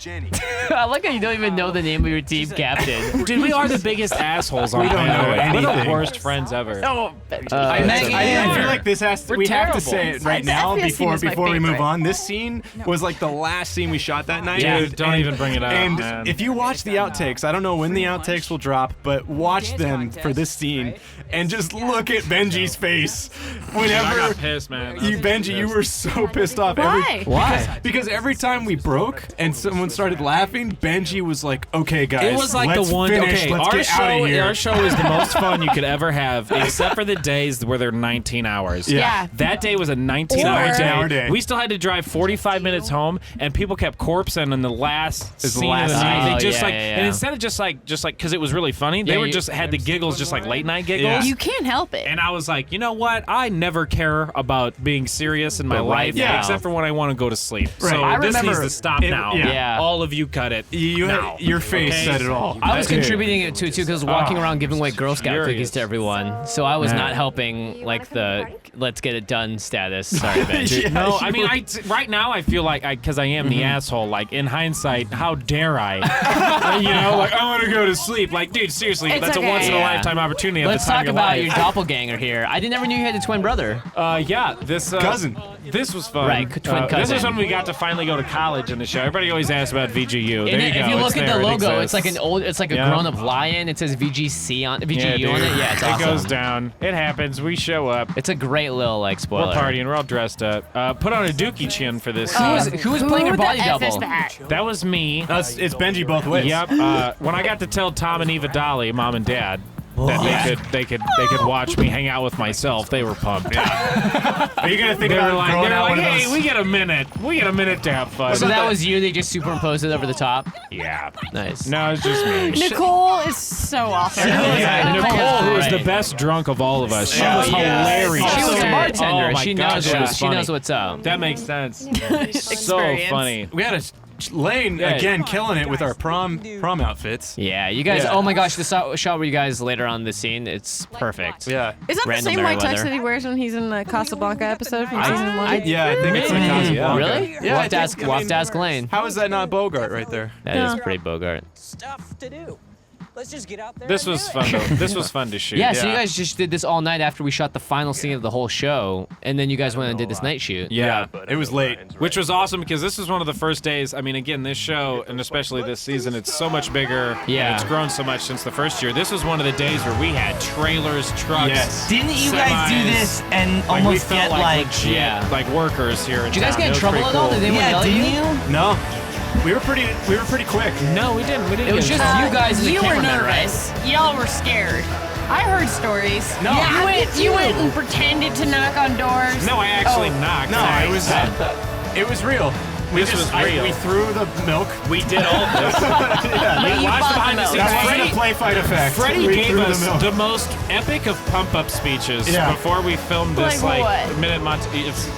S2: I like how you don't even know the name of your team captain.
S1: Dude, we are the biggest assholes on
S6: We don't
S1: planet
S6: know
S1: Earth. We're the
S6: anything.
S1: worst friends ever.
S4: Oh,
S6: I feel like this has to,
S2: We're
S6: we have
S2: terrible.
S6: to say it right
S4: The
S6: now
S4: FPS scene is my
S6: before we move
S4: favorite.
S6: on. This scene was like the last scene we shot that night.
S1: Dude, don't even bring it up,
S6: And
S1: man.
S6: if you watch the outtakes, I don't know when the outtakes will drop, but watch them for this scene and just look at Benji's face.
S1: I
S6: Whenever
S1: got pissed, man.
S6: Benji, you were so pissed off.
S4: Why?
S2: Why?
S6: Because every time we broke and someone started laughing, Benji was like, "Okay, guys,
S1: It was like
S6: let's
S1: the one.
S6: finish.
S1: Okay,
S6: let's
S1: our
S6: get out of here."
S1: show is the most fun you could ever have, except for the days where they're 19 hours.
S4: Yeah.
S1: That day was a 19-hour
S6: 19-hour day.
S1: We still had to drive 45 minutes home, and people kept corpsing in the last
S6: the
S1: scene
S6: last
S1: of the night.
S2: scene.
S1: They just
S2: Oh,
S1: like,
S2: yeah,
S1: and
S2: yeah.
S1: instead of just like, because it was really funny, they
S2: Yeah,
S1: were
S2: you-
S1: just had the giggles, just like late night giggles.
S6: Yeah.
S4: You can't help it.
S1: And I was like, you know what? I never care about being serious in my
S2: But right
S1: life,
S2: now-
S1: except for when I want to go to sleep.
S6: Right.
S1: So
S6: I
S1: this needs
S6: remember
S1: to stop
S6: it-
S1: now.
S6: yeah.
S1: All of you cut it.
S6: You
S1: now.
S6: had, your face
S1: Okay?
S6: said it all.
S2: I was
S6: Dude.
S2: contributing it too because I was walking around giving away Girl Scout
S1: furious.
S2: cookies to everyone. So I was
S6: Yeah.
S2: not helping like the let's get it done status. Sorry, Benji.
S6: Yeah,
S1: No, I
S6: you
S1: mean,
S6: were-
S1: right now I feel like because I am the asshole. Like in hindsight, how dare I? You know, like I want to go to sleep. Like, dude, seriously,
S4: It's
S1: that's
S4: okay.
S1: a once in a
S2: Yeah.
S1: lifetime opportunity. At
S2: Let's
S1: the time
S2: talk
S1: of your
S2: about got your doppelganger here. I never knew you had a twin brother.
S1: Yeah, this
S6: Cousin.
S1: This was fun.
S2: Right, twin
S1: This
S2: cousin.
S1: is when we got to finally go to college in the show. Everybody always asks about VGU.
S2: And
S1: There you
S2: if
S1: go.
S2: you look
S1: It's
S2: at
S1: there.
S2: the
S1: It
S2: logo, it's
S1: exists.
S2: like a
S1: Yeah.
S2: grown-up lion. It says VGC on VGU
S1: Yeah,
S2: on
S1: dude.
S2: it. Yeah, it's awesome.
S1: It goes down. It happens. We show up.
S2: It's a great little like spoiler.
S1: We're partying. We're all dressed up. Put on a dookie chin for this.
S2: Who was playing your body
S4: Who the F
S2: double?
S4: is that?
S1: That was me.
S6: It's Benji both ways.
S1: Yep. When I got to tell Tom and Eva Dolly, mom and dad, that they could watch me hang out with myself, they were pumped.
S6: Are you gonna think
S1: They were
S6: about
S1: like,
S6: growing out one of
S1: hey,
S6: those?
S1: we get a minute. We get a minute to have fun.
S2: So that was you. They just superimposed it over the top.
S1: Yeah.
S2: Nice.
S1: No, it's just me.
S4: Nicole is so awesome.
S1: Yeah,
S2: Nicole
S1: Nicole, who was
S2: great.
S1: the best drunk of all of us. She
S2: Oh,
S1: was
S2: yeah.
S1: hilarious.
S2: She was a
S1: Oh
S2: bartender.
S1: my
S2: She
S1: God,
S2: knows.
S1: she was
S2: She
S1: funny.
S2: knows what's up.
S1: That makes sense. So
S4: Experience.
S1: funny.
S6: We had a Lane
S1: Yeah.
S6: again killing it with our prom outfits.
S2: Yeah, you guys.
S6: Yeah.
S2: Oh my gosh, the shot where you guys later on in the scene, it's perfect.
S6: Yeah.
S4: Is that the
S2: Random
S4: same white tux
S2: Merriweather.
S4: that he wears when he's in the Casablanca episode from season 1?
S6: Yeah, I think it's like Casablanca.
S2: Really?
S6: Yeah,
S2: We'll
S6: I
S2: have to ask,
S6: think-
S2: we'll have to ask Lane.
S6: How is that not Bogart right there?
S2: That is pretty Bogart.
S9: Stuff to do. Let's just get out there.
S1: This
S9: and
S1: was
S9: do
S1: fun
S9: it.
S1: though. This was fun to shoot.
S2: Yeah, so you guys just did this all night after we shot the final scene of the whole show, and then you guys went and did this night shoot.
S1: Yeah.
S6: It was late.
S1: Which was awesome because this was one of the first days. I mean, again, this show, and especially this season, it's so much bigger.
S2: Yeah.
S1: And it's grown so much since the first year. This was one of the days where we had trailers, trucks.
S6: Yes.
S3: Didn't you guys do
S1: semis.
S3: this and
S1: Like, we
S3: almost
S1: felt
S3: get
S1: like
S3: like?
S1: legit,
S2: Yeah.
S1: like workers here in
S2: Did you guys
S1: town.
S2: get
S1: It
S2: in
S1: was
S2: trouble
S1: pretty
S2: at all?
S1: cool.
S2: Did anyone
S3: Yeah,
S2: yell at
S3: didn't
S2: you?
S3: you?
S6: No. We were pretty quick.
S1: No, we didn't. We didn't.
S2: It was
S1: get in
S2: just
S1: trouble.
S2: you guys and the
S4: You were
S2: cameraman, right?
S4: nervous. Y'all were scared. I heard stories.
S6: No.
S4: Yeah, you went and pretended to knock on doors.
S1: No, I actually knocked.
S6: No, it was real.
S1: This was real.
S6: We threw the milk.
S1: We did all this.
S4: But you
S1: Watch
S4: bought
S1: behind the
S4: the
S1: scenes.
S4: milk,
S6: That
S4: right?
S6: wasn't a play fight effect.
S1: Freddie
S6: We
S1: gave
S6: threw
S1: us
S6: the milk.
S1: the most epic of pump-up speeches
S6: Yeah.
S1: before we filmed this
S4: Like
S1: like
S4: what?
S1: minute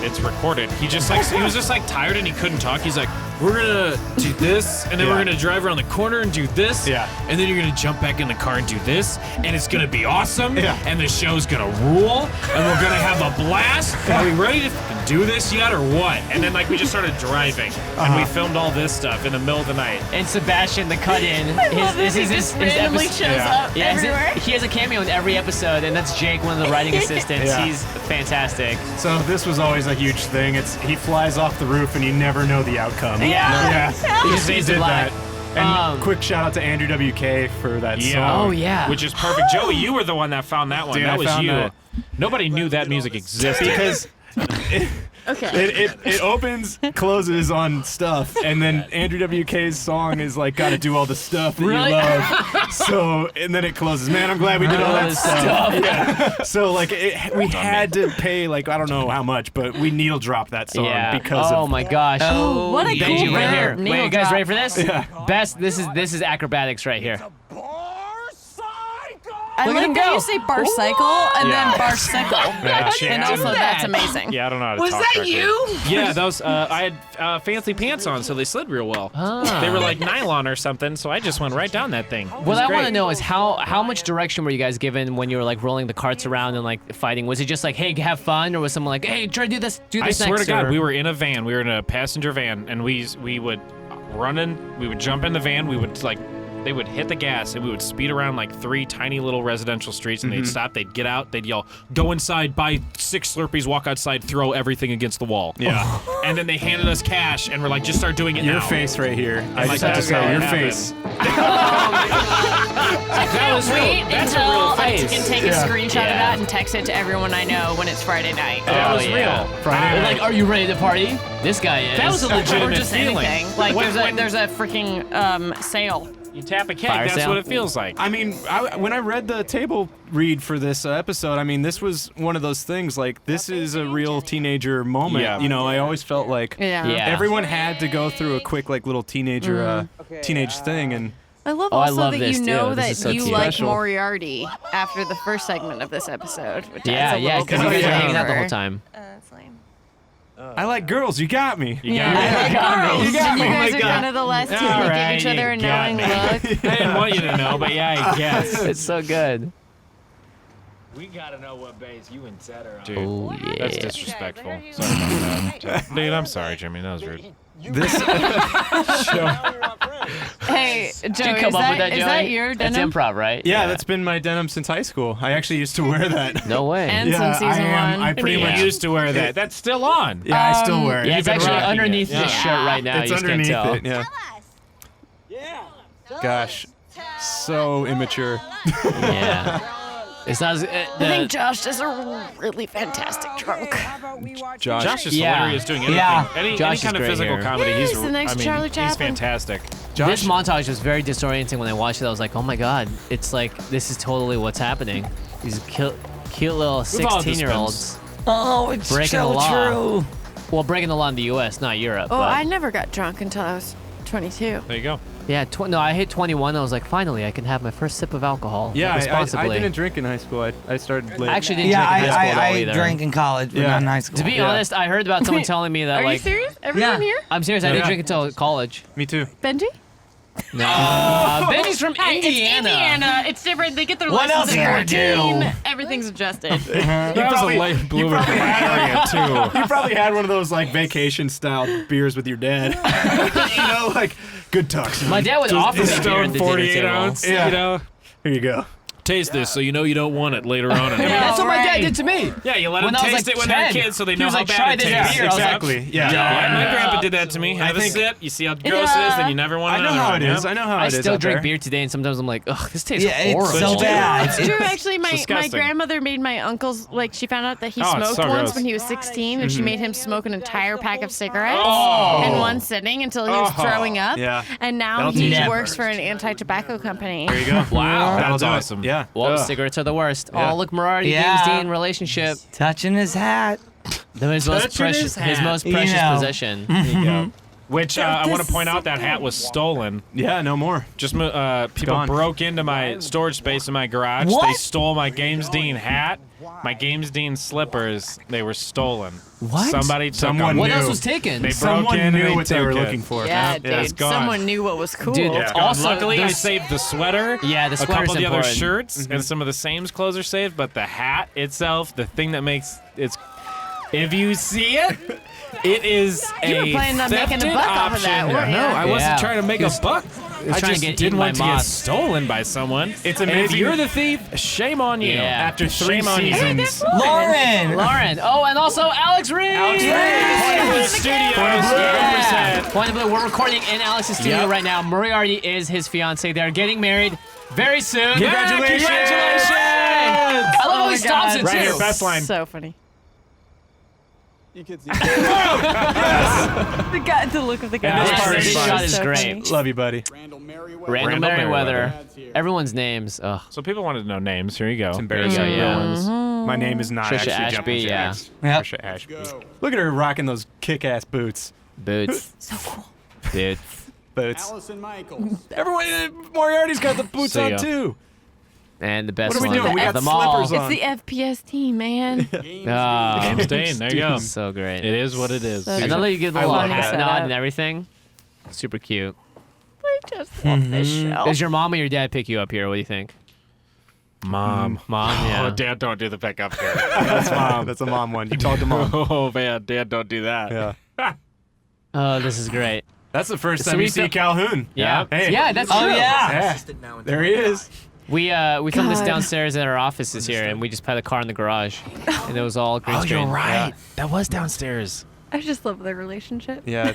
S1: it's recorded. He was just like tired and he couldn't talk. He's like, we're gonna do this, and then we're
S6: Yeah.
S1: gonna drive around the corner and do this,
S6: Yeah.
S1: and then you're gonna jump back in the car and do this, and it's gonna be awesome,
S6: Yeah.
S1: and the show's gonna rule, and we're gonna have a blast. Are we ready to do this yet or what? And then like we just started driving, and we filmed all this stuff in the middle of the night.
S2: And Sebastian, the cut-in,
S4: Love this. He just randomly
S2: episode.
S4: shows up
S2: Yeah,
S4: everywhere.
S2: he has a cameo in every episode, and that's Jake, one of the writing assistants.
S6: Yeah.
S2: He's fantastic.
S6: So this was always a huge thing. He flies off the roof and you never know the outcome.
S2: Yeah.
S6: He
S2: just fades to
S6: did
S2: black.
S6: that. And quick shout out to Andrew WK for that song.
S2: Oh, yeah.
S1: Which is perfect. Joey, you were the one that found that one.
S6: Dude,
S1: that
S6: I
S1: was
S6: found
S1: you.
S6: that.
S1: Nobody knew that music existed.
S6: Because
S4: Okay.
S6: it opens, closes on stuff, and then Andrew WK's song is like got to do all the stuff that
S2: Really?
S6: you love. So and then it closes. Man, I'm glad we did all that stuff. Yeah. So like we had to pay like I don't know how much, but we needle dropped that song
S2: Yeah.
S6: because
S2: Oh
S6: of
S2: my gosh.
S3: Oh,
S4: What a
S2: Benji,
S4: cool
S2: right here.
S4: verb.
S2: Wait,
S4: Needle
S2: you guys
S4: drop.
S2: ready for this?
S6: Yeah.
S2: Best. This is acrobatics right here.
S4: I
S2: Look at
S4: like
S2: him
S4: that
S2: go.
S4: you say bar cycle and
S1: Yeah.
S4: then bar cycle.
S1: Yeah,
S4: And also that's amazing.
S1: Yeah, I don't know how to
S3: Was
S1: talk
S3: that
S1: correctly.
S3: you?
S1: Yeah, that was. I had fancy pants on, so they slid real well.
S2: Ah.
S1: They were like nylon or something, so I just went right down that thing.
S2: What I want to know is how much direction were you guys given when you were like rolling the carts around and like fighting? Was it just like, hey, have fun, or was someone like, hey, try to do this
S1: I
S2: next?
S1: swear to God,
S2: or-
S1: we were in a van. We were in a passenger van, and we would run in. We would jump in the van. We would like. They would hit the gas and we would speed around like 3 tiny little residential streets and they'd stop, they'd get out, they'd yell, go inside, buy 6 Slurpees, walk outside, throw everything against the wall.
S6: Yeah.
S1: And then they handed us cash and we're like, just start doing it
S6: Your
S1: now.
S6: face right here. I
S1: like,
S6: just have to
S1: that's how
S6: say,
S1: it
S6: your
S1: happened.
S6: face.
S1: That was real.
S4: Wait
S1: That's a
S4: until
S1: real
S4: I
S1: face.
S4: can take a screenshot of that and text it to everyone I know when it's Friday night.
S1: That was
S2: yeah.
S1: real.
S6: Friday
S2: They're
S6: night.
S2: like, are you ready to party? This guy is.
S1: That was a
S4: Or
S1: legitimate
S4: just
S1: feeling.
S4: anything. Like
S1: When-
S4: there's a freaking sale.
S1: You tap a keg,
S2: Fire
S1: that's
S2: sale.
S1: what it feels like.
S6: I mean, when I read the table read for this episode, I mean, this was one of those things. Like, this is a real teenager moment.
S1: Yeah.
S6: You know, I always felt like
S4: Yeah.
S2: Yeah.
S6: everyone had to go through a quick, like, little teenager, teenage thing, and
S4: I love
S2: Oh, I
S4: also
S2: love
S4: that
S2: this,
S4: you know
S2: too. This is
S4: that
S2: so
S4: you
S2: cute.
S4: like
S6: Special.
S4: Moriarty after the first segment of this episode. Which
S2: Yeah,
S4: adds a
S2: yeah,
S4: little
S2: because you guys
S4: bit
S2: were
S4: of
S2: hanging out the
S4: flavor.
S2: whole time.
S7: That's lame.
S6: I like girls. You got me.
S1: You
S4: Yeah,
S1: got it.
S4: I like girls.
S6: You got
S4: And
S6: me.
S4: you
S6: Oh my
S4: guys are
S6: God.
S4: kind of the last two
S1: All
S4: that
S1: right,
S4: give each other a
S1: you got
S4: knowing
S1: me.
S4: look.
S1: I didn't want you to know, but yeah, I guess.
S2: It's so good.
S1: We gotta know what base you and Zed are on. Dude,
S2: Oh yeah.
S1: that's disrespectful. Sorry about that. Dude, I'm sorry, Jimmy. That was rude.
S6: This show.
S4: Hey, Joe,
S2: Did you come up with that,
S4: is
S2: Joey?
S4: that your
S2: That's
S4: denim?
S2: improv, right?
S6: Yeah, that's been my denim since high school. I actually used to wear that.
S2: No way.
S4: And
S6: Yeah,
S4: since season
S6: I am.
S4: one.
S6: I pretty
S1: You
S6: much
S1: used to wear that. That's still on.
S6: Yeah, I still wear it.
S2: yeah, it's actually
S1: rocking
S2: underneath
S1: it.
S2: this shirt right now.
S6: It's
S2: you just can't
S6: underneath
S2: tell.
S6: it. Yeah. Gosh, so immature.
S2: Yeah. It's not as,
S4: I think Josh does a really fantastic drunk.
S6: Josh.
S1: Josh is
S2: Yeah.
S1: hilarious doing anything.
S3: Yeah.
S1: Any
S2: Josh
S1: kind
S2: is
S1: of
S2: great
S1: physical
S2: here.
S1: comedy.
S4: Yeah,
S1: He's
S4: he's the next
S1: I mean,
S4: Charlie
S1: he's
S4: Chaplin.
S1: fantastic.
S2: this montage was very disorienting when I watched it. I was like, oh my god, it's like this is totally what's happening. These cute little
S1: all had this
S2: 16-year-olds
S3: Oh, it's
S2: breaking
S3: so
S2: the law.
S3: true.
S2: Well, breaking the law in the U.S., not Europe.
S4: Oh,
S2: but
S4: I never got drunk until I was 22.
S1: There you go.
S2: yeah, no, I hit 21. I was like, finally, I can have my first sip of alcohol.
S6: Yeah, I
S2: responsibly.
S6: didn't drink in high school. I started late.
S2: I actually didn't
S3: Yeah,
S2: drink in high school at all
S3: I
S2: either.
S3: drank in college, but
S6: Yeah.
S3: not in high school.
S2: To be honest, I heard about someone telling me that
S4: Are you
S2: like
S4: serious? Everyone
S3: Yeah.
S4: here?
S2: I'm serious. I
S6: Yeah.
S2: didn't drink until college.
S6: Me too.
S4: Benji?
S2: No, Benji's from
S4: Hey,
S2: Indiana.
S4: It's Indiana. It's different. They get their
S3: What
S4: license
S3: else
S4: at
S3: you gonna
S4: 14.
S3: do?
S4: Everything's adjusted.
S1: That was a late bloomer for my area, too.
S6: You probably had one of those like vacation style beers with your dad. You know, like good talks.
S2: My dad would offer me beer at
S1: Stone
S2: the dinner
S1: 48
S2: table.
S1: ounce,
S6: Yeah.
S1: you know?
S6: Here you go.
S1: Taste this so you know you don't want it later on. in life.
S2: That's what my dad
S3: Right.
S2: did to me.
S1: Yeah, you let
S2: When
S1: them
S2: I was,
S1: taste
S2: like,
S1: it when they're
S2: 10.
S1: kids so they
S2: He
S1: know
S2: was
S1: how
S2: like,
S1: bad
S2: "Try
S1: it
S2: this
S1: tastes.
S2: beer." I was like,
S6: Exactly. Yeah.
S1: Yeah, my grandpa did that to me. Have a
S6: think-
S1: sip, you see how gross it is, then you never want
S6: I know
S1: another
S6: how
S1: one,
S6: it is.
S1: yeah?
S6: I know how
S2: I
S6: it is.
S2: still
S6: out
S2: drink
S6: there.
S2: beer today, and sometimes I'm like, ugh, this tastes
S3: Yeah,
S2: horrible.
S3: it's so bad.
S4: It's true, actually. My
S1: disgusting.
S4: grandmother made my uncle's, like, she found out that he
S1: Oh, it's
S4: smoked
S1: so
S4: once
S1: gross.
S4: when he was 16, and she made him smoke an entire pack of cigarettes
S1: Oh.
S4: in one sitting until he was
S1: Oh.
S4: throwing up.
S6: Yeah.
S4: And now
S6: That'll
S4: he
S6: teach you.
S4: works for an anti-tobacco company.
S6: There you go.
S2: Wow.
S6: That'll
S1: That's
S6: do it.
S1: awesome.
S6: Yeah.
S2: Well,
S1: Ugh.
S2: cigarettes are the worst.
S6: Yeah.
S2: Oh, look, Murray,
S3: Yeah.
S2: James Dean relationship.
S3: Touching his hat.
S2: His most
S1: Touching
S2: precious,
S1: his
S2: his
S1: hat.
S2: most
S3: You
S2: precious
S3: know.
S2: possession.
S1: There you go. Which I want to point out that hat was stolen.
S6: Yeah. No more.
S1: Just people
S6: gone.
S1: broke into my storage space in my garage.
S3: What?
S1: They stole my James Dean hat, my James Dean slippers. They were stolen.
S3: What?
S1: Somebody took
S6: Someone
S1: them.
S2: What
S6: knew.
S2: else was taken?
S1: They broke
S6: Someone
S1: in
S6: knew
S1: and
S6: what they were
S1: took it.
S6: looking for.
S4: Yeah,
S1: it's
S4: dude.
S1: gone.
S4: Someone knew what was cool.
S2: Dude,
S1: Yeah,
S2: it's
S1: it's gone.
S2: also
S1: Luckily, I
S2: there's-
S1: saved the sweater.
S2: Yeah, the
S1: a
S2: sweater's
S1: couple of the other
S2: important.
S1: shirts and some of the Sam's clothes are saved, but the hat itself, the thing that makes it's. If you see it, it is
S4: You were
S1: a
S4: planning on making a
S1: thefted
S4: buck off of
S1: option.
S4: that, weren't you?
S1: No, I wasn't
S2: Yeah.
S1: trying to make a buck. I
S2: trying to
S1: just
S2: get
S1: didn't
S2: eaten
S1: want to
S2: by
S1: get
S2: moths.
S1: stolen by someone.
S6: It's
S1: And if
S6: amazing.
S1: you're the thief, shame on you.
S2: Yeah.
S6: After 3
S1: Shame on you.
S6: seasons.
S3: Lauren.
S2: Lauren. Oh, and also Alex Reed.
S1: Point of Blue Studios.
S2: Yeah.
S1: 100%.
S2: Point of Blue. We're recording in Alex's studio
S1: Yep.
S2: right now. Moriarty is his fiance. They're getting married very soon.
S1: Yeah, congratulations.
S2: I love how he stops it
S1: Right
S2: too.
S1: here, best line.
S4: So funny.
S9: You could see.
S4: The guy, the look of the guy.
S1: And this
S2: This,
S1: part is fun.
S2: shot is
S4: So
S2: great.
S4: funny.
S6: Love you, buddy.
S9: Randall Merriweather.
S2: Randall
S1: Randall
S2: Merriweather.
S1: Merriweather.
S2: Everyone's names. Ugh.
S1: So people wanted to know names. Here you go.
S6: It's embarrassing.
S2: There you go, yeah.
S1: Mm-hmm.
S6: My name is not
S2: Trisha
S6: actually
S2: Ashby,
S6: Jumping
S2: yeah.
S6: Jacks.
S3: Yep.
S6: Trisha Ashby.
S9: Go.
S6: Look at her rocking those kick-ass boots.
S2: Boots.
S4: So cool.
S2: Boots.
S6: Boots.
S9: Allison Michaels.
S6: Everyone, Moriarty's got the boots
S1: See
S6: on
S1: ya.
S6: too.
S2: And the best
S6: What are we
S2: one
S6: doing? We
S2: of
S6: got
S2: them all.
S6: slippers on.
S4: It's the FPS team, man.
S2: Oh,
S1: James Dean. There you go.
S2: so great.
S1: It is what it is.
S4: So
S2: And then you get the little
S4: love
S2: hat
S4: that.
S2: nod and everything. Super cute.
S4: I just love this show.
S2: Does your mom or your dad pick you up here? What do you think?
S1: Mom.
S2: Mom, yeah.
S1: Oh, Dad, don't do the pickup here.
S6: That's mom. That's a mom one. You talk to mom.
S1: Oh, man. Dad, don't do that.
S6: Yeah.
S2: Oh, this is great.
S6: That's the first
S2: So
S6: time
S2: we
S6: you see
S2: fil-
S6: Calhoun.
S2: Yeah.
S6: Hey.
S2: Yeah, that's
S3: Oh
S2: true.
S3: yeah.
S6: Yeah. There he is.
S2: We filmed this
S4: God.
S2: downstairs at our offices here, and we just had a car in the garage, and it was all green
S1: Oh,
S2: screen.
S1: you're right. That was downstairs.
S4: I just love their relationship.
S6: Yeah.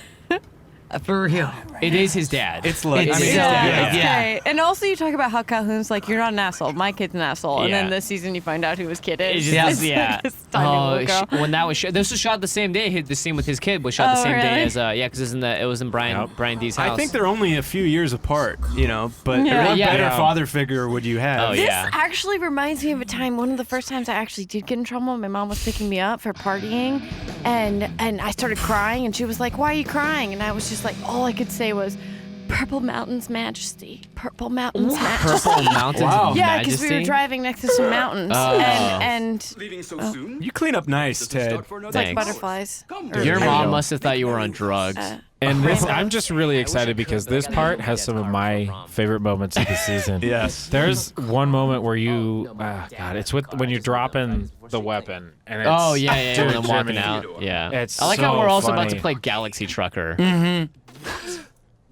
S3: For real.
S2: It is his dad.
S6: It's like
S2: It's
S6: I mean,
S2: his
S3: so-
S2: dad.
S3: Yeah.
S4: Okay. And also, you talk about how Calhoun's like, you're not an asshole. My kid's an asshole. And
S2: Yeah.
S4: then this season, you find out who his kid
S2: It's
S4: is.
S2: just,
S4: It's
S2: yeah.
S4: like this tiny little girl.
S2: When that was this was shot the same day. The scene with his kid was shot the
S4: Oh,
S2: same day
S4: really?
S2: as because it was in Brian D's house.
S6: I think they're only a few years apart, you know, but
S4: Yeah.
S6: what
S2: Yeah.
S6: better
S2: Yeah.
S6: father figure would you have?
S2: Oh,
S4: This
S2: yeah.
S4: actually reminds me of a time, one of the first times I actually did get in trouble. My mom was picking me up for partying, and I started crying, and she was like, "Why are you crying?" And I was just like, all I could say was, "Purple Mountains Majesty, Purple Mountains Majesty."
S2: Purple Mountains
S6: Wow.
S2: of
S4: Yeah,
S2: Majesty.
S4: because we were driving next to some mountains,
S2: Oh.
S4: and
S9: Leaving so soon?
S6: You clean up nice, Ted.
S4: like
S2: Thanks.
S4: butterflies. Or-
S2: Your
S1: There you
S2: mom
S1: go.
S2: must have thought you were on drugs.
S1: And this, I'm just really excited because this part has some of my favorite moments of the season.
S6: Yes.
S1: There's one moment where you, God, it's when you're dropping the weapon. And it's,
S2: Oh yeah,
S1: Dude,
S2: when I'm walking
S1: Jimmy,
S2: out. Yeah.
S1: It's
S2: I like how
S1: so
S2: we're also about
S1: funny.
S2: to play Galaxy Trucker.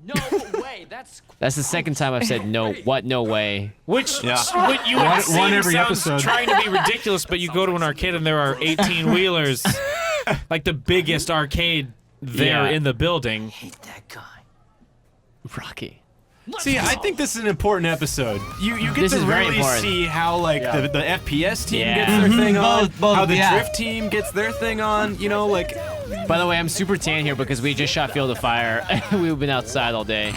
S9: No way.
S2: That's the second time I've said no. What? No way.
S1: Which
S6: Yeah.
S1: what you would see
S6: one every
S1: sounds
S6: episode.
S1: trying to be ridiculous, but you go to an arcade and there are 18 wheelers, like the biggest arcade there
S2: Yeah.
S1: in the building.
S3: Hate that guy.
S2: Rocky.
S6: See, I think this is an important episode. You get
S2: This
S6: to
S2: is very
S6: really
S2: important.
S6: see how like the FPS team
S2: Yeah.
S6: gets their thing on,
S3: Both,
S6: how the
S3: yeah.
S6: drift team gets their thing on. You know, like
S2: By the way, I'm super tan here because we just shot Field of Fire. We've been outside all day.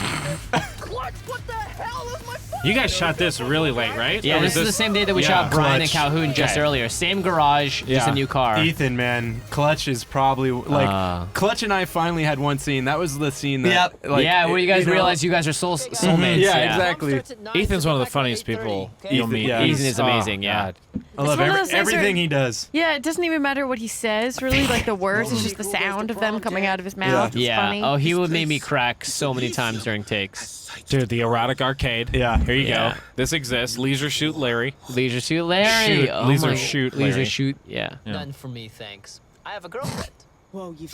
S1: You guys shot this really late, right?
S2: Yeah,
S1: Or
S2: this
S1: was
S2: is the same day that we
S6: Yeah,
S2: shot Brian and
S6: Clutch.
S2: Calhoun just
S1: Okay.
S2: earlier. Same garage, just a new car.
S6: Ethan, man, Clutch is probably like Clutch and I finally had one scene. That was the scene that,
S3: Yep.
S6: like,
S2: yeah, where you guys
S6: know-
S2: realize you guys are soulmates.
S6: Yeah, exactly.
S1: Ethan's one of the funniest people you'll meet.
S6: yeah.
S2: Ethan is amazing, yeah.
S1: God.
S6: I love
S4: one of those things
S6: everything
S4: where-
S6: he does.
S4: Yeah, it doesn't even matter what he says, really. Like the words, it's just the sound of them coming out of his mouth. It's
S2: Yeah.
S4: funny.
S2: Oh, he would make me crack so many times during takes.
S1: Dude, the erotic arcade.
S6: Yeah.
S1: Here you
S2: Yeah.
S1: go. This exists. Leisure Shoot Larry.
S2: Leisure Shoot Larry.
S1: Shoot.
S2: Oh
S1: Leisure
S2: my-
S1: Shoot
S2: Leisure
S1: Larry.
S2: Shoot. Yeah.
S10: None for me, thanks. I have a girlfriend.
S7: Whoa, you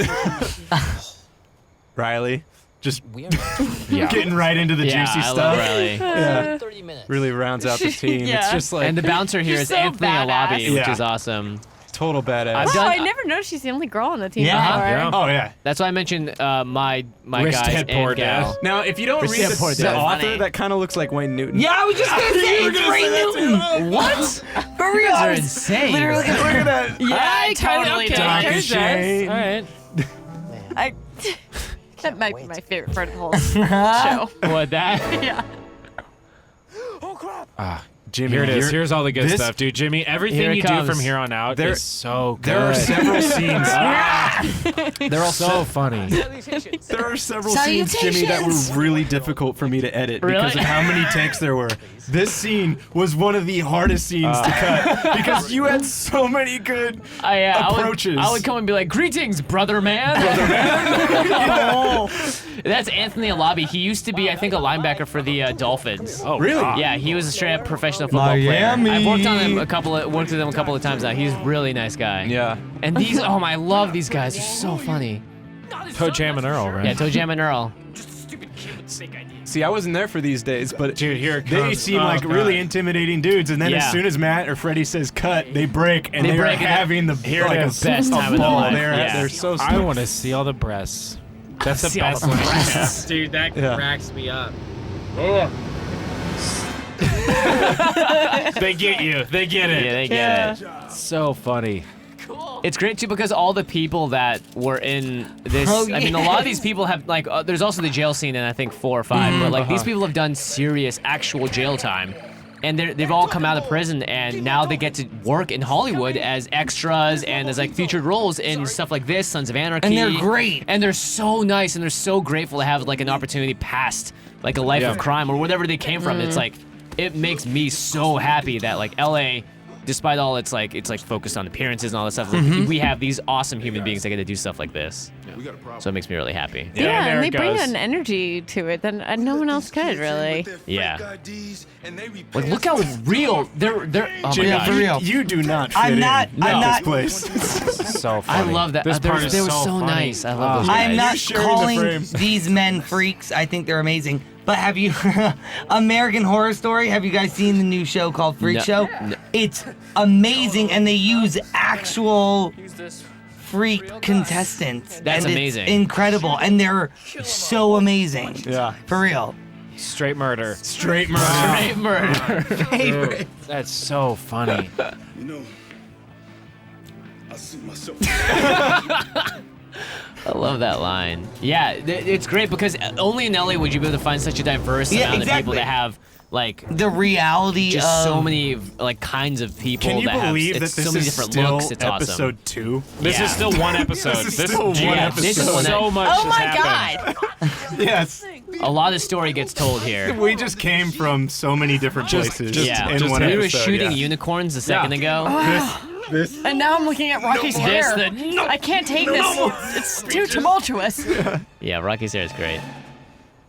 S6: Riley, just
S10: We are
S6: getting right into the
S2: Yeah,
S6: juicy
S2: I
S6: stuff.
S2: love Riley.
S6: Yeah,
S10: 30 minutes.
S6: really rounds out the team. It's
S4: Yeah.
S6: just like
S2: And the bouncer here
S4: She's
S2: is
S4: so
S2: Anthony
S4: badass.
S2: Alabi, which
S6: Yeah.
S2: is awesome.
S6: total badass.
S2: I've
S4: Oh,
S2: done-
S4: I never noticed she's the only girl on the team.
S3: Yeah.
S4: before.
S1: Yeah.
S6: Oh yeah.
S2: That's why I mentioned my
S1: Rich
S2: guys
S1: dad, poor
S2: and gal.
S1: dad.
S6: Now, if you don't read
S2: Poor
S6: the
S2: dad.
S6: author,
S3: Funny.
S6: that kind of looks like Wayne Newton.
S3: Yeah, I was just gonna say it's Ray Newton.
S2: What?
S3: For real.
S2: You guys
S3: I
S2: are
S3: was
S2: insane.
S3: literally
S6: Look at that.
S4: Yeah,
S2: totally
S4: okay,
S2: does.
S4: there's
S6: Shane.
S4: that.
S1: All right.
S4: I, that might be my favorite part of the whole show.
S2: What, that?
S4: Yeah.
S6: Jimmy,
S1: Here it is.
S6: you're-
S1: Here's all the good
S6: this-
S1: stuff, dude. Jimmy, everything
S2: Here it
S1: you
S2: comes.
S1: do from here on out
S6: There-
S1: is so good.
S6: There are several scenes.
S1: They're all so funny.
S6: There are several scenes, Jimmy, that were really difficult for me to edit because
S2: Really?
S6: of how many takes there were. This scene was one of the hardest scenes to cut because you had so many good approaches.
S2: I would come and be like, "Greetings, brother man." That's Anthony Alabi. He used to be, I think, a linebacker for the Dolphins.
S1: Oh,
S6: Really?
S1: God.
S2: Yeah, he was a straight up professional football
S3: Miami.
S2: player. I've worked with him a couple of times now. He's a really nice guy.
S6: Yeah.
S2: And these, oh my, I love these guys. They're so funny.
S1: Toe Jam and Earl, right?
S2: Yeah, Toe Jam and Earl.
S6: See, I wasn't there for these days, but
S1: Dude, here it
S6: they
S1: comes.
S6: seem
S1: Oh,
S6: like
S1: God.
S6: really intimidating dudes. And then
S2: Yeah.
S6: as soon as Matt or Freddie says cut, they break and
S2: They
S6: they're
S2: break and
S6: having the
S1: Here it
S6: like
S1: is.
S2: Best
S6: a
S2: time of their
S6: ball.
S2: life.
S6: They're
S2: Yeah.
S6: so
S1: I
S6: stoked.
S1: want to see all the breasts. That's the
S2: See all
S1: best
S2: the
S1: one.
S2: breasts.
S1: Dude, that
S6: Yeah.
S1: cracks me up. They get you. They get it.
S2: Yeah, they get it.
S1: So funny.
S2: It's great too because all the people that were in this,
S3: Oh,
S2: I mean, a lot of these people have like, there's also the jail scene in I think 4 or 5, but like these people have done serious actual jail time, and they've all come out of prison and now they get to work in Hollywood as extras and as like featured roles in stuff like this, Sons of Anarchy.
S3: And they're great.
S2: And they're so nice and they're so grateful to have like an opportunity past like a life
S1: Yeah.
S2: of crime or whatever they came from. It's like, it makes me so happy that like LA, despite all it's like focused on appearances and all that stuff, like, we have these awesome human beings that get to do stuff like this. So it makes me really happy.
S4: Yeah,
S1: there
S4: and they
S1: it
S4: bring
S1: goes.
S4: an energy to it that no one else could, really.
S2: Yeah. Like look how real they're. Oh
S6: Jimmy,
S2: my
S3: for
S2: god.
S3: real.
S6: You do not fit
S3: I'm not-
S6: in
S3: I'm
S6: at
S3: not-
S6: this place.
S1: So
S2: I
S1: funny.
S2: love that.
S1: This part is
S2: they were
S1: so
S2: so
S1: funny.
S2: nice. I love those
S3: I'm
S2: guys.
S3: not
S6: sharing the
S3: calling
S6: frame.
S3: these men freaks. I think they're amazing. But have you American Horror Story? Have you guys seen the new show called Freak
S2: No.
S3: Show?
S2: No.
S3: It's amazing, and they use actual freak contestants.
S2: That's
S3: and
S2: amazing.
S3: It's incredible, and they're so amazing.
S6: Yeah.
S3: For real.
S1: Straight murder.
S6: Straight murder.
S2: Straight murder.
S3: Favorite.
S1: That's so funny.
S9: You know, I see myself.
S2: I love that line. Yeah, it's great because only in LA would you be able to find such a diverse
S3: Yeah,
S2: amount of people
S3: exactly.
S2: that have like
S3: The reality
S2: just
S3: of
S2: so many like kinds of people
S6: Can you
S2: that
S6: believe
S2: have
S6: that
S2: it's
S6: this
S2: so many
S6: is
S2: different
S6: still
S2: looks. It's
S6: episode
S2: awesome.
S6: 2?
S1: This
S2: Yeah.
S1: is still one episode.
S6: This is still one
S2: Yeah, this is one
S1: So much
S4: Oh
S1: has
S4: my
S1: happened.
S4: god!
S6: Yes.
S2: A lot of story gets told here.
S6: We just came from so many different places
S2: Yeah,
S6: in one
S2: we were
S6: episode.
S2: shooting
S6: yeah.
S2: unicorns a second ago.
S6: This
S4: And now I'm looking at Rocky's hair.
S2: This,
S4: I can't take this. It's too tumultuous.
S2: yeah, Rocky's hair is great.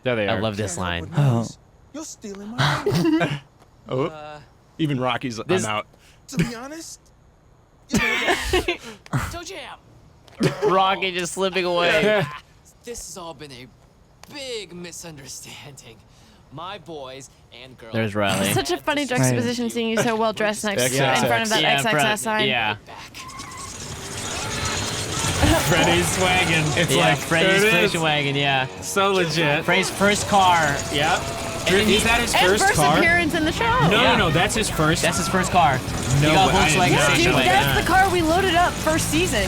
S1: There they are.
S2: I love this line.
S3: Oh.
S9: You're stealing my
S6: oh, even Rocky's
S2: This-
S6: I'm out.
S9: To be honest,
S2: Rocky just slipping away.
S10: This has all been a big misunderstanding. My boys and girls.
S2: There's Riley.
S4: Such a funny juxtaposition seeing you so well dressed in front of that XXS sign.
S2: Yeah.
S1: Freddy's swagging.
S2: It's like Freddy's station wagon. Yeah.
S1: So legit.
S2: Freddy's first car.
S1: Yep. Is that his
S4: And
S1: first car?
S4: appearance in the show.
S1: No, that's his first.
S2: That's his first car.
S1: No,
S2: he got
S1: I
S2: Volkswagen
S1: did not
S2: station
S4: Dude,
S1: know
S2: wagon.
S4: that's the car we loaded up first season.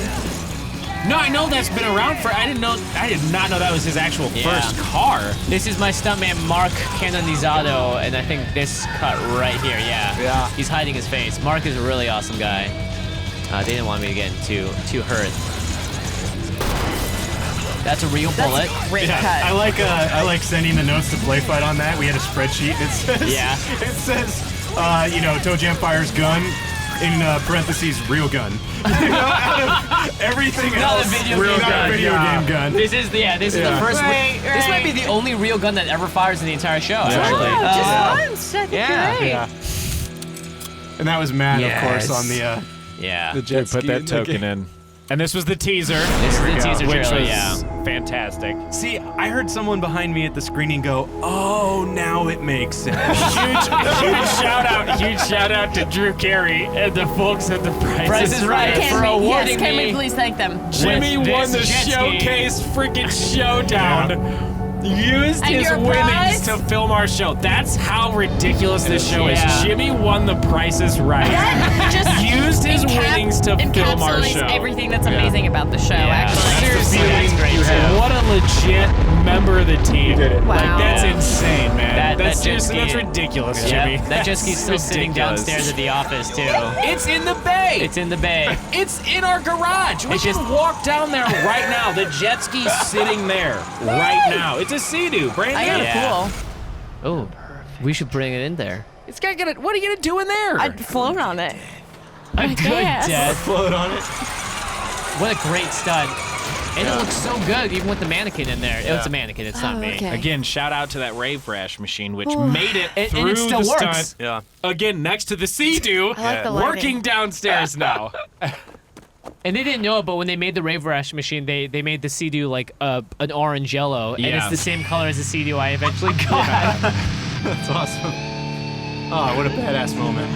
S1: No, I know that's been around for. I did not know that was his actual
S2: Yeah.
S1: first car.
S2: This is my stuntman Mark Canonizado, and I think this cut right here. Yeah. He's hiding his face. Mark is a really awesome guy. They didn't want me to get too hurt. That's a real bullet.
S4: Great cut.
S6: I like sending the notes to Play Fight on that. We had a spreadsheet. It says, it says, Toe Jam fires gun in parentheses real gun. Out of everything
S2: Not
S6: else,
S2: a video game
S6: not
S2: gun.
S6: a video game gun.
S2: This is the first.
S4: Right,
S2: This might be
S4: right.
S2: the only real gun that ever fires in the entire show. Actually.
S4: Just once. I think
S2: yeah.
S4: you're right.
S6: And that was Matt,
S2: Yes.
S6: of course, on the
S2: Yeah.
S6: the jet
S1: Put
S6: ski
S1: that
S6: in the
S1: token
S6: game.
S1: in. And this was the teaser.
S2: This is the teaser
S1: which
S2: trailer.
S1: was
S2: Yeah.
S1: fantastic.
S6: See, I heard someone behind me at the screening go, "Oh, now it makes sense."
S1: Huge shout out to Drew Carey and the folks at the
S2: Price is Right for awarding
S4: Can we
S2: me.
S4: please thank them?
S1: Jimmy
S2: with
S1: won the
S2: this jet ski.
S1: showcase freaking showdown. Used
S4: And
S1: his
S4: your
S1: winnings
S4: prize?
S1: to film our show. That's how ridiculous this show
S2: Yeah.
S1: is. Jimmy won the Price is Right.
S4: That just
S1: Used his winnings to film our
S4: encapsulates
S1: show.
S4: everything that's amazing about the show,
S2: Yeah.
S4: actually.
S1: Seriously,
S2: That's great,
S1: you had
S2: too.
S1: what a legit member of the team.
S4: Wow.
S1: Like that's insane, man.
S2: That
S1: That's
S2: jet
S1: seriously,
S2: ski-
S1: that's ridiculous,
S2: Yeah.
S1: Jimmy.
S2: That jet ski's still sitting
S1: ridiculous.
S2: downstairs at the office too.
S1: It's in the bay.
S2: It's in the bay.
S1: It's in our garage. We
S2: It's
S1: can
S2: just-
S1: walk down there right now. The jet ski's sitting there right now. It's a Sea-Doo, brand
S4: I
S1: new.
S4: got
S2: Yeah.
S4: a pool.
S2: Oh, we should bring it in there.
S1: It's got gonna. What are you gonna do in there?
S4: I'd float on it.
S2: A
S4: I
S2: good
S4: guess.
S2: jet.
S6: Float on it.
S2: What a great stunt. And it looks so good, even with the mannequin in there. It's a mannequin. It's not me.
S4: okay.
S1: Again, shout out to that Rave Rash machine, which made it
S2: And
S1: through
S2: it still
S1: the
S2: works.
S1: stunt.
S6: Yeah.
S1: Again, next to the Sea-Doo,
S4: I like the lighting.
S1: working downstairs now.
S2: And they didn't know it, but when they made the Rave Rash machine, they made the Sea-Doo like an orange yellow, and
S1: Yeah.
S2: it's the same color as the Sea-Doo I eventually got.
S6: That's awesome. Oh, what a badass moment.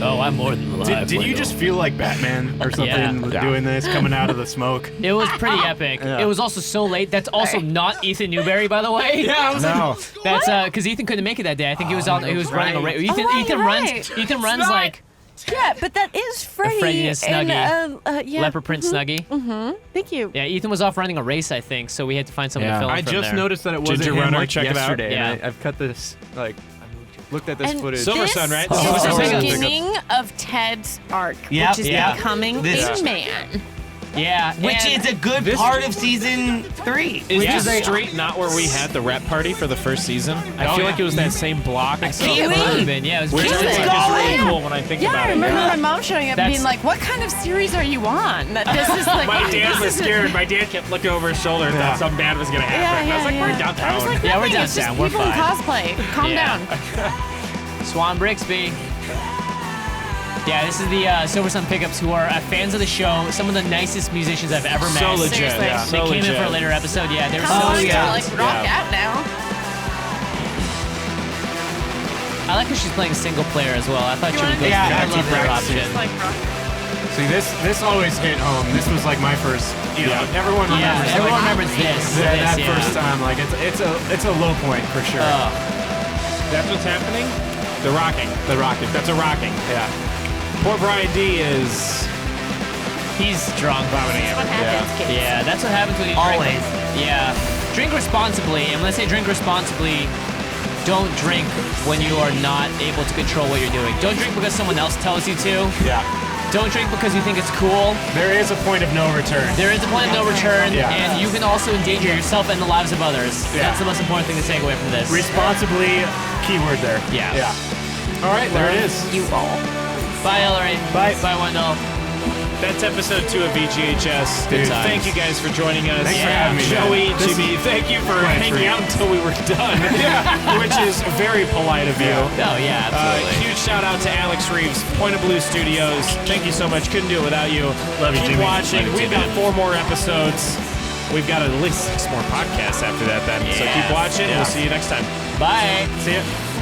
S2: Oh, I'm more than alive.
S6: Did you just feel like Batman or something
S2: Yeah.
S6: doing this, coming out of the smoke?
S2: It was pretty epic.
S6: Yeah.
S2: It was also so late. That's also not Ethan Newberry, by the way.
S6: Yeah, I was
S1: No.
S2: That's because Ethan couldn't make it that day. I think he was running a race. Ethan,
S4: right,
S2: Ethan
S4: right.
S2: runs. Ethan runs like
S4: Yeah, but that is Freddy.
S2: Freddy and Snuggie.
S4: yeah.
S2: leopard print Snuggie.
S4: Thank you.
S2: Yeah, Ethan was off running a race, I think, so we had to find someone
S1: Yeah.
S2: to film
S6: I
S2: from
S6: just
S2: there.
S6: noticed that it wasn't
S1: Ginger
S6: him
S1: Runner,
S6: like
S1: check it out.
S6: yesterday.
S2: Yeah.
S6: And I've cut this, like, looked at this
S4: And
S6: footage.
S1: Silver
S4: this
S1: Sun, right?
S4: is
S2: Oh,
S4: the
S2: Silver Sun.
S4: beginning of Ted's arc,
S3: Yep.
S4: which is
S2: Yeah.
S4: becoming
S3: This-
S4: a man.
S2: Yeah,
S3: Which
S2: and
S3: is a good part of season 3.
S1: Is
S2: Yeah.
S1: this street not where we had the rep party for the first season? I feel like it was that same block.
S2: it
S4: Kiwi.
S2: might have been. Yeah, it was
S1: Which
S2: very
S1: is
S4: Kiwi.
S1: like is really
S4: Yeah.
S1: cool when I think
S4: Yeah,
S1: about
S4: I
S1: it.
S4: remember my mom showing up and
S2: That's-
S4: being like, "What kind of series are you on?" That this is like.
S1: My
S4: this
S1: dad was
S4: is a-
S1: scared. My dad kept looking over his shoulder and thought something bad was gonna happen.
S4: Yeah, yeah,
S1: I was like,
S4: yeah.
S1: we're downtown.
S4: I was like,
S2: Yeah, we're
S4: nothing, it's just
S2: downtown, we're
S4: people in
S2: fine.
S4: cosplay. Calm
S2: Yeah.
S4: down.
S2: Swan Brixby. Yeah, this is the Silver Sun Pickups, who are fans of the show. Some of the nicest musicians I've ever met.
S1: So legit.
S4: Seriously.
S1: Yeah.
S2: They
S1: So
S2: came in
S1: legit.
S2: for a later episode. Yeah, they were so
S4: Oh,
S2: good.
S4: yeah, like rock
S1: Yeah.
S4: out now.
S2: I like how she's playing single player as well. I thought she would go
S6: Yeah,
S2: for
S6: I
S2: the
S6: love
S2: multiplayer
S6: that.
S2: option.
S4: Like rock.
S6: See, this always hit home. This was like my first, everyone
S2: Yeah,
S6: remembers.
S2: everyone
S6: like,
S2: remembers this.
S6: that
S2: yeah.
S6: first time. Like, it's a low point for sure.
S1: That's what's happening? The rocking.
S6: The rocket.
S1: That's a rocking.
S6: Yeah.
S1: Poor Brian D is
S2: He's drunk.
S1: vomiting
S4: What happens, kids?
S2: Yeah, that's what happens when you drink.
S3: Always.
S2: Yeah. Drink responsibly. And when I say drink responsibly, don't drink when you are not able to control what you're doing. Don't drink because someone else tells you to.
S6: Yeah.
S2: Don't drink because you think it's cool.
S6: There is a point of no return.
S2: There is a point of no return,
S6: Yeah.
S2: and you can also endanger yourself and the lives of others.
S6: Yeah.
S2: That's the most important thing to take away from this.
S6: Responsibly, keyword there.
S2: Yeah.
S6: Yeah. All right, there it is.
S4: You all.
S2: Bye, Ellary.
S6: Bye.
S2: Bye, Wendell.
S1: That's episode 2 of VGHS.
S6: Dude,
S1: thank you guys for joining us.
S6: Thanks for having me, man.
S1: Joey,
S6: This
S1: Jimmy, thank you for
S6: quite
S1: hanging
S6: free.
S1: out until we were done. Which is very polite of you.
S2: Oh, yeah, absolutely.
S1: Huge shout out to Alex Reeves, Point of Blue Studios. Thank you so much. Couldn't do it without you.
S6: Love you,
S1: Keep
S6: Jimmy.
S1: watching.
S2: Love you
S1: We've
S2: too,
S1: got
S2: man.
S1: 4 more episodes. We've got at least 6 more podcasts after that then. So keep watching.
S2: Yeah.
S1: We'll see you next time.
S2: Bye.
S1: See ya.